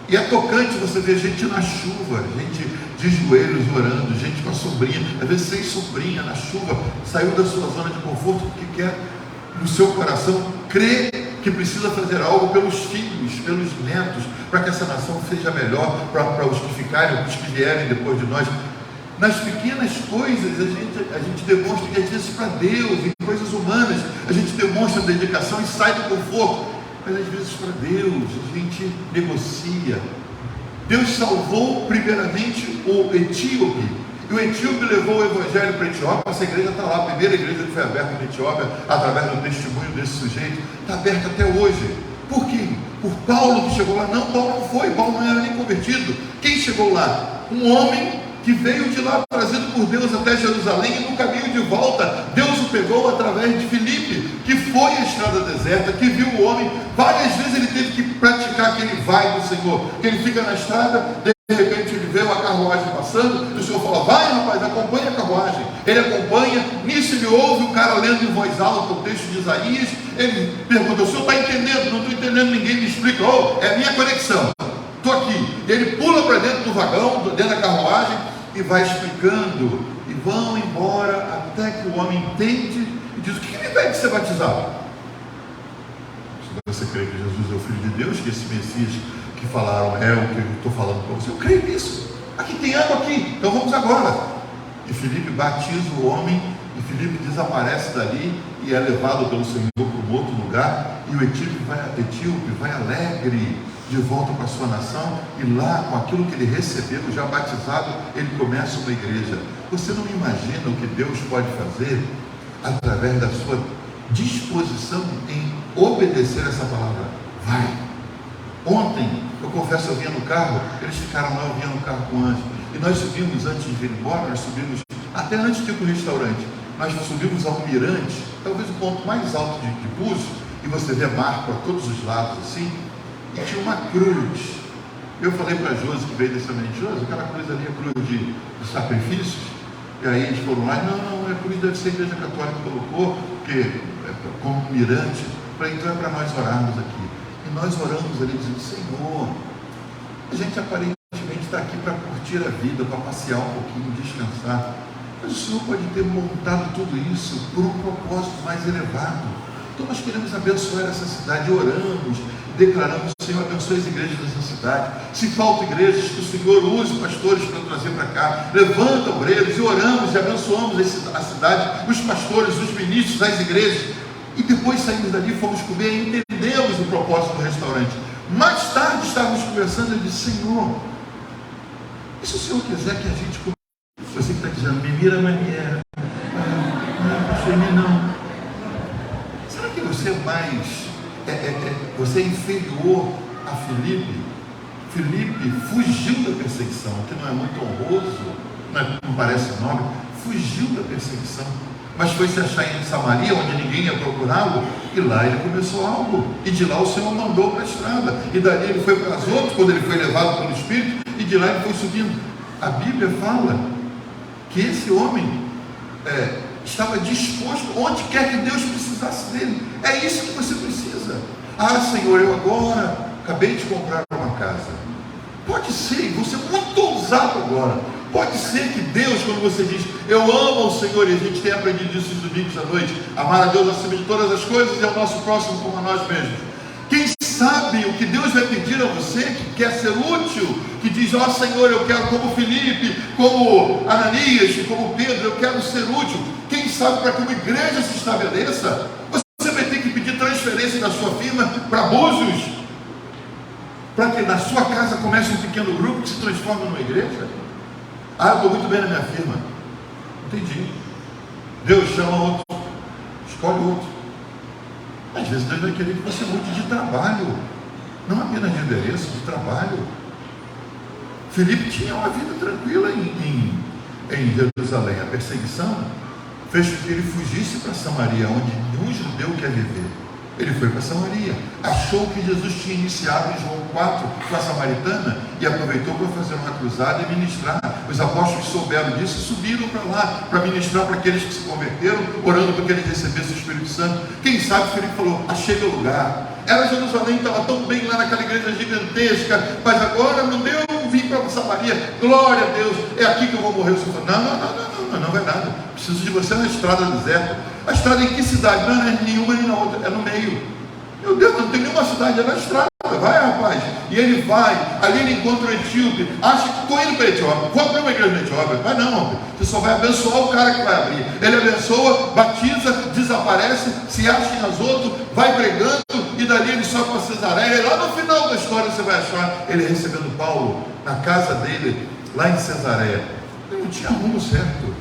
e é tocante você ver gente na chuva, gente de joelhos orando, gente com a sobrinha, às vezes sem sobrinha, na chuva, saiu da sua zona de conforto porque quer, no seu coração, crer que precisa fazer algo pelos filhos, pelos netos, para que essa nação seja melhor, para os que ficarem, os que vierem depois de nós. Nas pequenas coisas a gente demonstra que às vezes para Deus, em coisas humanas, a gente demonstra dedicação e sai do conforto, mas às vezes para Deus a gente negocia. Deus salvou primeiramente o etíope, e o etíope levou o evangelho para a Etiópia. Essa igreja está lá, a primeira igreja que foi aberta na Etiópia, através do testemunho desse sujeito, está aberta até hoje. Por quê? Por Paulo que chegou lá? Não, Paulo não foi, Paulo não era nem convertido. Quem chegou lá? Um homem que veio de lá, trazido por Deus até Jerusalém, e no caminho de volta, Deus o pegou através de Filipe, que foi a estrada deserta, que viu o homem. Várias vezes ele teve que praticar aquele vai do Senhor, que ele fica na estrada, de repente ele vê uma carruagem passando, e o Senhor fala: vai, rapaz, acompanha a carruagem. Ele acompanha, nisso ele ouve o cara lendo em voz alta o texto de Isaías. Ele pergunta: o senhor está entendendo? Não estou entendendo, ninguém me explica. É a minha conexão, estou aqui. Ele pula para dentro do vagão, dentro da carruagem, e vai explicando, e vão embora, até que o homem entende e diz: o que me impede de ser batizado? Se você crê que Jesus é o Filho de Deus, que esse Messias que falaram é o que eu estou falando para você, eu creio nisso. Aqui tem água aqui, então vamos agora. E Filipe batiza o homem, e Filipe desaparece dali e é levado pelo Senhor para um outro lugar, e o etíope vai alegre de volta para a sua nação, e lá, com aquilo que ele recebeu, já batizado, ele começa uma igreja. Você não imagina o que Deus pode fazer através da sua disposição em obedecer essa palavra? Vai. Ontem, eu confesso, eu vinha no carro, eles ficaram lá, eu vinha no carro com o Anjo, e nós subimos, antes de vir embora, nós subimos, até antes de ir para o restaurante, nós subimos ao mirante, talvez o ponto mais alto de Búzios, e você vê mar para todos os lados assim, e tinha uma cruz. Eu falei para a Josi, que veio desse ambiente: Josi, aquela cruz ali é cruz de sacrifícios. E aí eles foram lá: não, a cruz deve ser a igreja católica que colocou, porque é como um mirante. Eu falei: então é para nós orarmos aqui. E nós oramos ali dizendo: Senhor, a gente aparentemente está aqui para curtir a vida, para passear um pouquinho, descansar, mas o Senhor pode ter montado tudo isso por um propósito mais elevado. Então nós queremos abençoar essa cidade, oramos, declaramos: Senhor, abençoe as igrejas dessa cidade. Se falta igrejas, que o Senhor use pastores para trazer para cá, levanta obreiros, e oramos e abençoamos a cidade, os pastores, os ministros, as igrejas. E depois saímos dali, fomos comer e entendemos o propósito do restaurante. Mais tarde estávamos conversando, eu disse: Senhor, e se o Senhor quiser que a gente come? Você que está dizendo: me mira maneira, não. Será que você é mais, você é inferior a Filipe? Filipe fugiu da perseguição, que não é muito honroso, não parece nobre, fugiu da perseguição, mas foi se achar em Samaria, onde ninguém ia procurá-lo, e lá ele começou algo, e de lá o Senhor mandou para a estrada, e dali ele foi para Azoto, quando ele foi levado pelo Espírito, e de lá ele foi subindo. A Bíblia fala que esse homem estava disposto, onde quer que Deus precisasse dele. É isso que você precisa. Ah, Senhor, eu agora acabei de comprar uma casa. Pode ser, você é muito ousado agora. Pode ser que Deus, quando você diz: eu amo ao Senhor, e a gente tem aprendido isso nos domingos à noite, amar a Deus acima de todas as coisas e ao nosso próximo como a nós mesmos. Quem sabe o que Deus vai pedir a você, que quer ser útil, que diz: ó Senhor, eu quero, como Filipe, como Ananias, como Pedro, eu quero ser útil. Quem sabe, para que uma igreja se estabeleça, você vai ter que pedir transferência da sua firma para Búzios, para que na sua casa comece um pequeno grupo que se transforme numa igreja. Ah, eu estou muito bem na minha firma. Entendi. Deus chama outro, escolhe outro. Às vezes Deus vai querer que você mude de trabalho, não apenas de endereço, de trabalho. Filipe tinha uma vida tranquila em Jerusalém. A perseguição fez com que ele fugisse para Samaria, onde nenhum judeu quer viver. Ele foi para Samaria, achou que Jesus tinha iniciado em João 4 com a samaritana e aproveitou para fazer uma cruzada e ministrar. Os apóstolos souberam disso e subiram para lá para ministrar para aqueles que se converteram, orando para que eles recebessem o Espírito Santo. Quem sabe Filipe falou: achei meu lugar. Era Jerusalém, estava tão bem lá naquela igreja gigantesca, mas agora não deu, vim para Samaria, glória a Deus, é aqui que eu vou morrer. O Senhor falou: não vai nada, preciso de você na estrada deserta. A estrada em que cidade? Não é nenhuma nem na outra, é no meio. Meu Deus, não tem nenhuma cidade, é na estrada. Vai, rapaz. E ele vai, ali ele encontra o etíope, acha que estou indo para a Etiópia, vou abrir uma igreja na Etiópia. Vai não, homem. Você só vai abençoar o cara que vai abrir. Ele abençoa, batiza, desaparece, se acha em Azoto, vai pregando, e dali ele sobe para Cesareia. E lá no final da história você vai achar ele recebendo Paulo na casa dele, lá em Cesareia. Ele não tinha rumo certo,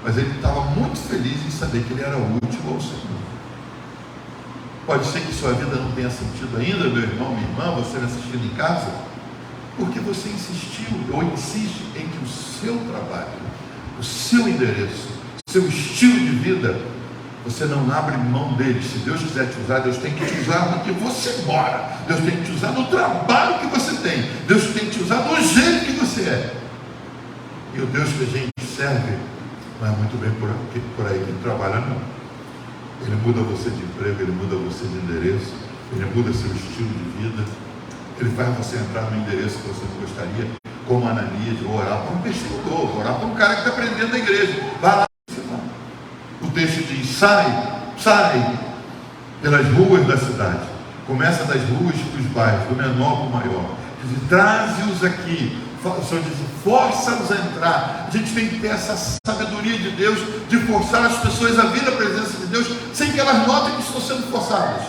mas ele estava muito feliz em saber que ele era útil ao Senhor. Pode ser que sua vida não tenha sentido ainda, meu irmão, minha irmã, você me assistindo em casa, porque você insistiu ou insiste em que o seu trabalho, o seu endereço, o seu estilo de vida, você não abre mão dele. Se Deus quiser te usar, Deus tem que te usar onde você mora, Deus tem que te usar no trabalho que você tem, Deus tem que te usar do jeito que você é. E o Deus que a gente serve não é muito bem por aí que trabalha, não. Ele muda você de emprego, ele muda você de endereço, ele muda seu estilo de vida, ele faz você entrar no endereço que você não gostaria, como Ananias, vou orar para um perseguidor, vou orar para um cara que está aprendendo na igreja. Vai lá, você vai. O texto diz: sai pelas ruas da cidade. Começa das ruas para os bairros, do menor para o maior. Diz: traze-os aqui. O Senhor diz: força-nos a entrar. A gente tem que ter essa sabedoria de Deus, de forçar as pessoas a vir à presença de Deus, sem que elas notem que estão sendo forçadas,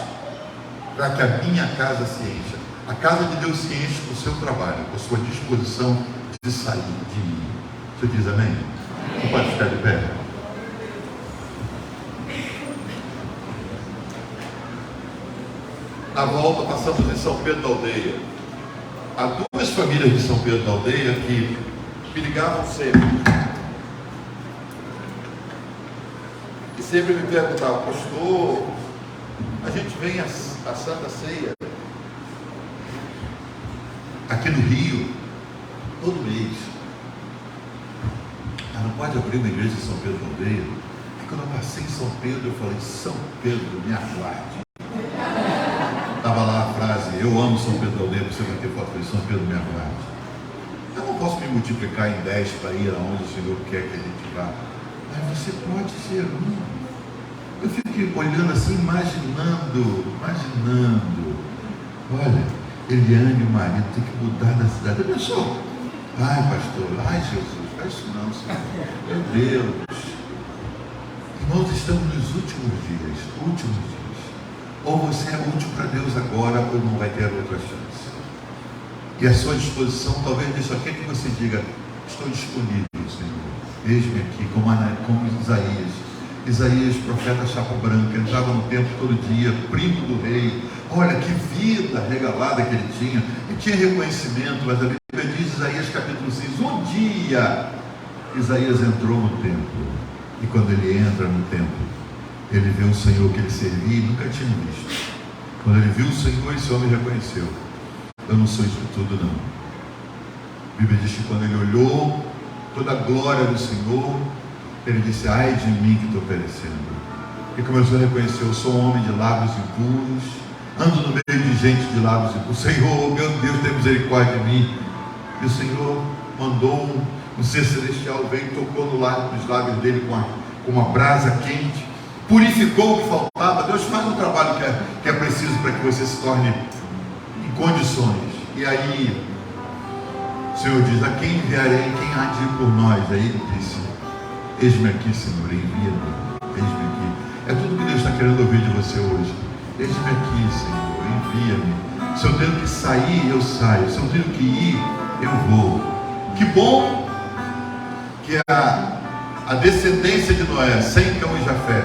para que a minha casa se encha. A casa de Deus se enche com o seu trabalho, com a sua disposição de sair, de ir. Você diz amém? Você pode ficar de pé? Na volta passamos em São Pedro da Aldeia. Há duas famílias de São Pedro da Aldeia que me ligavam sempre. E sempre me perguntavam: pastor, a gente vem à Santa Ceia aqui no Rio todo mês. Não pode abrir uma igreja em São Pedro da Aldeia? E quando eu passei em São Pedro, eu falei: São Pedro, me aguarde. Estava lá a frase: eu amo São Pedro da Aldeia. Você vai ter foto de São Pedro, me aguarde. Eu não posso me multiplicar em 10 para ir aonde o Senhor quer que a gente vá, mas você pode ser um. Eu fico olhando assim, imaginando. Olha, Eliane e o marido tem que mudar da cidade. Já pensou? Ai, pastor, ai, Jesus, faz isso não, Senhor. Meu Deus. Irmãos, estamos nos últimos dias. Ou você é útil para Deus agora, ou não vai ter outra chance. E a sua disposição, talvez nisso aqui é que você diga: estou disponível, Senhor. Eis-me aqui, como Isaías, profeta chapa branca, entrava no templo todo dia, primo do rei. Olha que vida regalada que ele tinha. E tinha reconhecimento, mas a Bíblia diz, Isaías capítulo 6, um dia Isaías entrou no templo. E quando ele entra no templo, ele vê o Senhor que ele servia e nunca tinha visto. Quando ele viu o Senhor, esse homem reconheceu: eu não sou isso tudo não. A Bíblia diz que quando ele olhou toda a glória do Senhor, ele disse: ai de mim que estou perecendo. E começou a reconhecer: eu sou um homem de lábios impuros, ando no meio de gente de lábios impuros. Senhor, meu Deus, tem misericórdia de mim. E o Senhor mandou um ser celestial, veio e tocou nos lábios dele com uma brasa quente, purificou o que faltava. Deus faz um trabalho que é preciso para que você se torne em condições. E aí o Senhor diz: a quem enviarei, quem há de ir por nós? Aí ele disse: eis-me aqui, Senhor, envia-me. Eis-me aqui. É tudo que Deus está querendo ouvir de você hoje. Eis-me aqui, Senhor, envia-me. Se eu tenho que sair, eu saio. Se eu tenho que ir, eu vou. Que bom que a descendência de Noé, Sem, Cão e Jafé,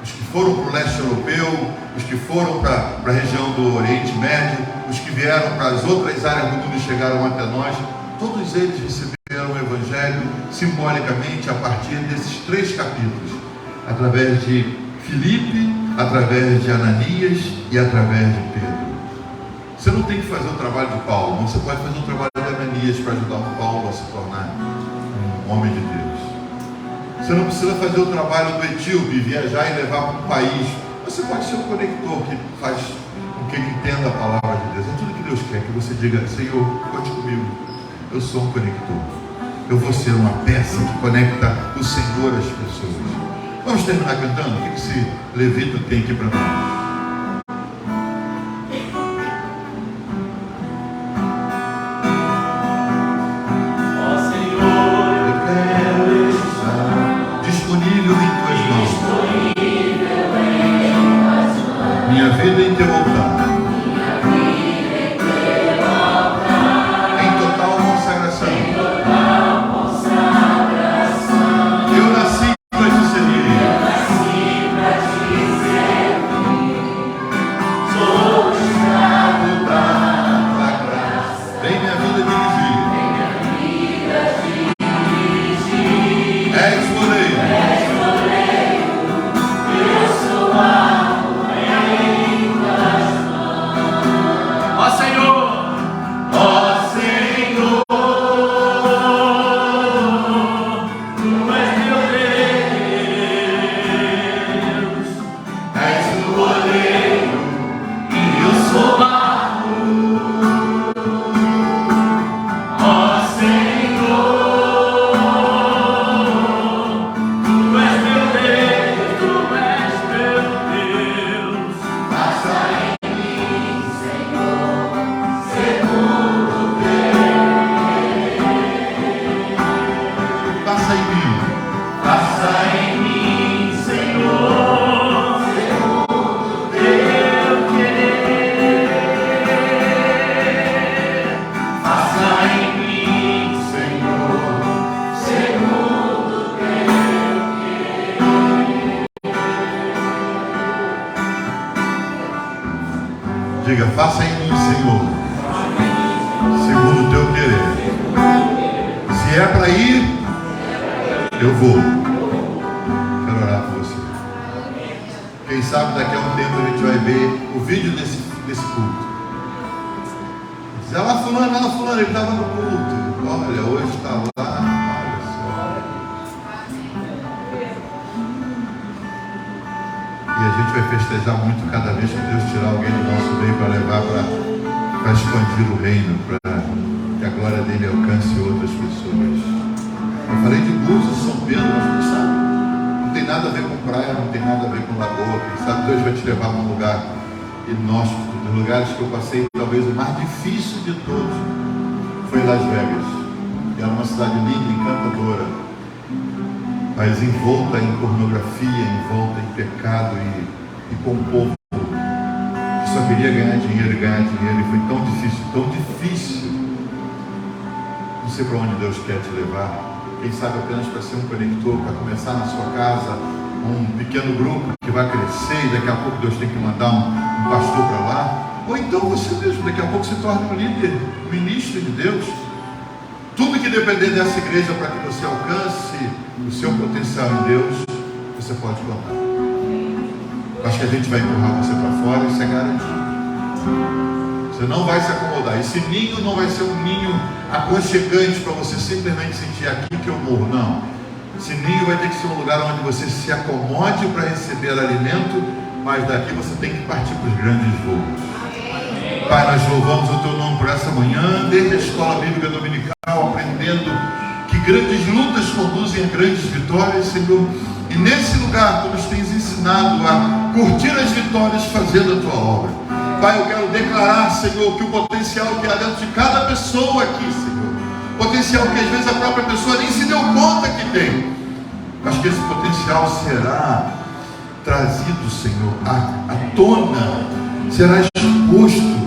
os que foram para o leste europeu, os que foram para a região do Oriente Médio, os que vieram para as outras áreas do mundo e chegaram até nós, todos eles receberam o Evangelho simbolicamente a partir desses 3 capítulos, através de Filipe, através de Ananias e através de Pedro. Você não tem que fazer o trabalho de Paulo, mas você pode fazer o trabalho de Ananias para ajudar o Paulo a se tornar um homem de Deus. Você não precisa fazer o trabalho do etíope, viajar e levar para um país. Você pode ser um conector que faz com que ele entenda a palavra de Deus. É tudo que Deus quer, que você diga: Senhor, conte comigo. Eu sou um conector. Eu vou ser uma peça que conecta o Senhor às pessoas. Vamos terminar cantando? O que esse levita tem aqui para nós? Minha vida em teu altar, em total consagração, eu nasci para te servir, sou escravo da graça, vem minha vida dirigir, és goleiro, eu sou Diga: faça em mim, Senhor, segundo o teu querer. Se é para ir, eu vou. Quero orar por você. Quem sabe daqui a um tempo a gente vai ver o vídeo desse culto. Diz: lá fulano, ele estava no culto. Olha, hoje está lá. Olha só. E a gente vai festejar muito cada vez que Deus tirar alguém do nosso meio para levar para expandir o reino, para que a glória dele alcance outras pessoas. Eu falei de Búzios, São Pedro, mas não sabe. Não tem nada a ver com praia, não tem nada a ver com lagoa. boa. Quem sabe Deus vai te levar num lugar inóspito. Dos lugares que eu passei, talvez o mais difícil de todos foi Las Vegas. Era uma cidade linda, encantadora, mas envolta em pornografia, envolta em pecado e com um povo que só queria ganhar dinheiro e ganhar dinheiro. E foi tão difícil. Não sei para onde Deus quer te levar. Quem sabe apenas para ser um conector, para começar na sua casa, um pequeno grupo que vai crescer e daqui a pouco Deus tem que mandar um pastor para lá. Ou então você mesmo, daqui a pouco se torna um líder, um ministro de Deus. Tudo que depender dessa igreja para que você alcance o seu potencial em Deus, você pode clamar. Acho que a gente vai empurrar você para fora, isso é garantido. Você não vai se acomodar. Esse ninho não vai ser um ninho aconchegante para você simplesmente sentir aqui que eu morro. Não. Esse ninho vai ter que ser um lugar onde você se acomode para receber alimento, mas daqui você tem que partir para os grandes voos. Pai, nós louvamos o Teu nome por essa manhã, desde a Escola Bíblica Dominical, aprendendo que grandes lutas conduzem a grandes vitórias, Senhor. E nesse lugar Tu nos tens ensinado a curtir as vitórias fazendo a Tua obra. Pai, eu quero declarar, Senhor, que o potencial que há dentro de cada pessoa aqui, Senhor, potencial que às vezes a própria pessoa nem se deu conta que tem, mas que esse potencial será trazido, Senhor, à tona, será exposto,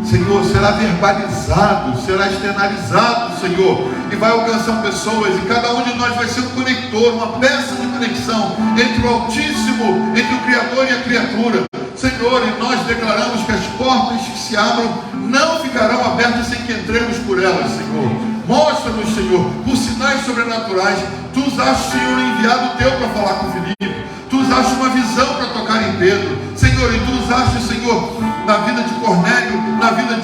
Senhor, será verbalizado, será externalizado, Senhor, e vai alcançar pessoas, e cada um de nós vai ser um conector, uma peça de conexão entre o Altíssimo, entre o Criador e a criatura. Senhor, e nós declaramos que as portas que se abram não ficarão abertas sem que entremos por elas, Senhor. Mostra-nos, Senhor, por sinais sobrenaturais. Tu usaste, Senhor, enviado Teu para falar com Filipe. Tu usaste uma visão para tocar em Pedro, Senhor, e Tu usaste, Senhor, na vida de Cornélio, na vida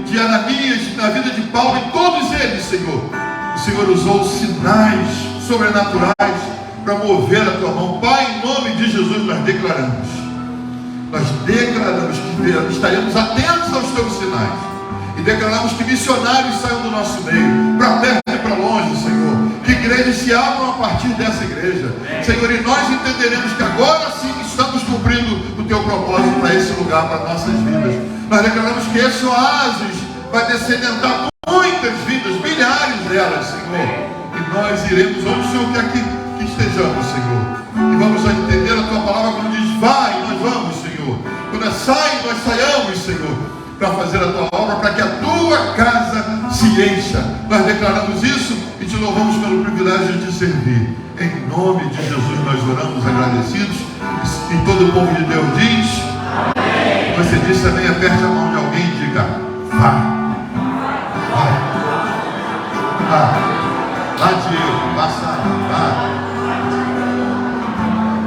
de Ananias, na vida de Paulo, e todos eles, Senhor. O Senhor usou sinais sobrenaturais para mover a Tua mão. Pai, em nome de Jesus, nós declaramos que estaremos atentos aos Teus sinais, e declaramos que missionários saiam do nosso meio, para perto e para longe, Senhor, que igrejas se abram a partir dessa igreja, Senhor, e nós entenderemos que agora sim estamos cumprindo o Teu propósito para esse lugar, para nossas vidas. Nós declaramos que esse oásis vai descedentar muitas vidas, milhares delas, Senhor, e nós iremos onde o Senhor quer que estejamos, Senhor, e vamos entender a Tua palavra quando diz vai, nós vamos, Senhor. Quando sai, nós saiamos, Senhor, para fazer a Tua obra, para que a Tua casa se encha. Nós declaramos isso e Te louvamos pelo privilégio de Te servir. Em nome de Jesus nós oramos agradecidos. E todo o povo de Deus diz amém. Você diz também, aperte a mão de alguém e diga vá. Vá, Diego, passa,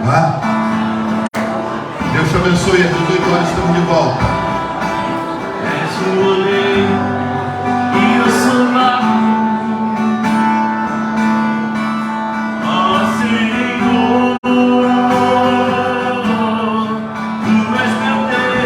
vá. Deus te abençoe, às 18 horas estamos de volta. És o olhei e eu sou lá, ó Senhor, Tu és meu Deus.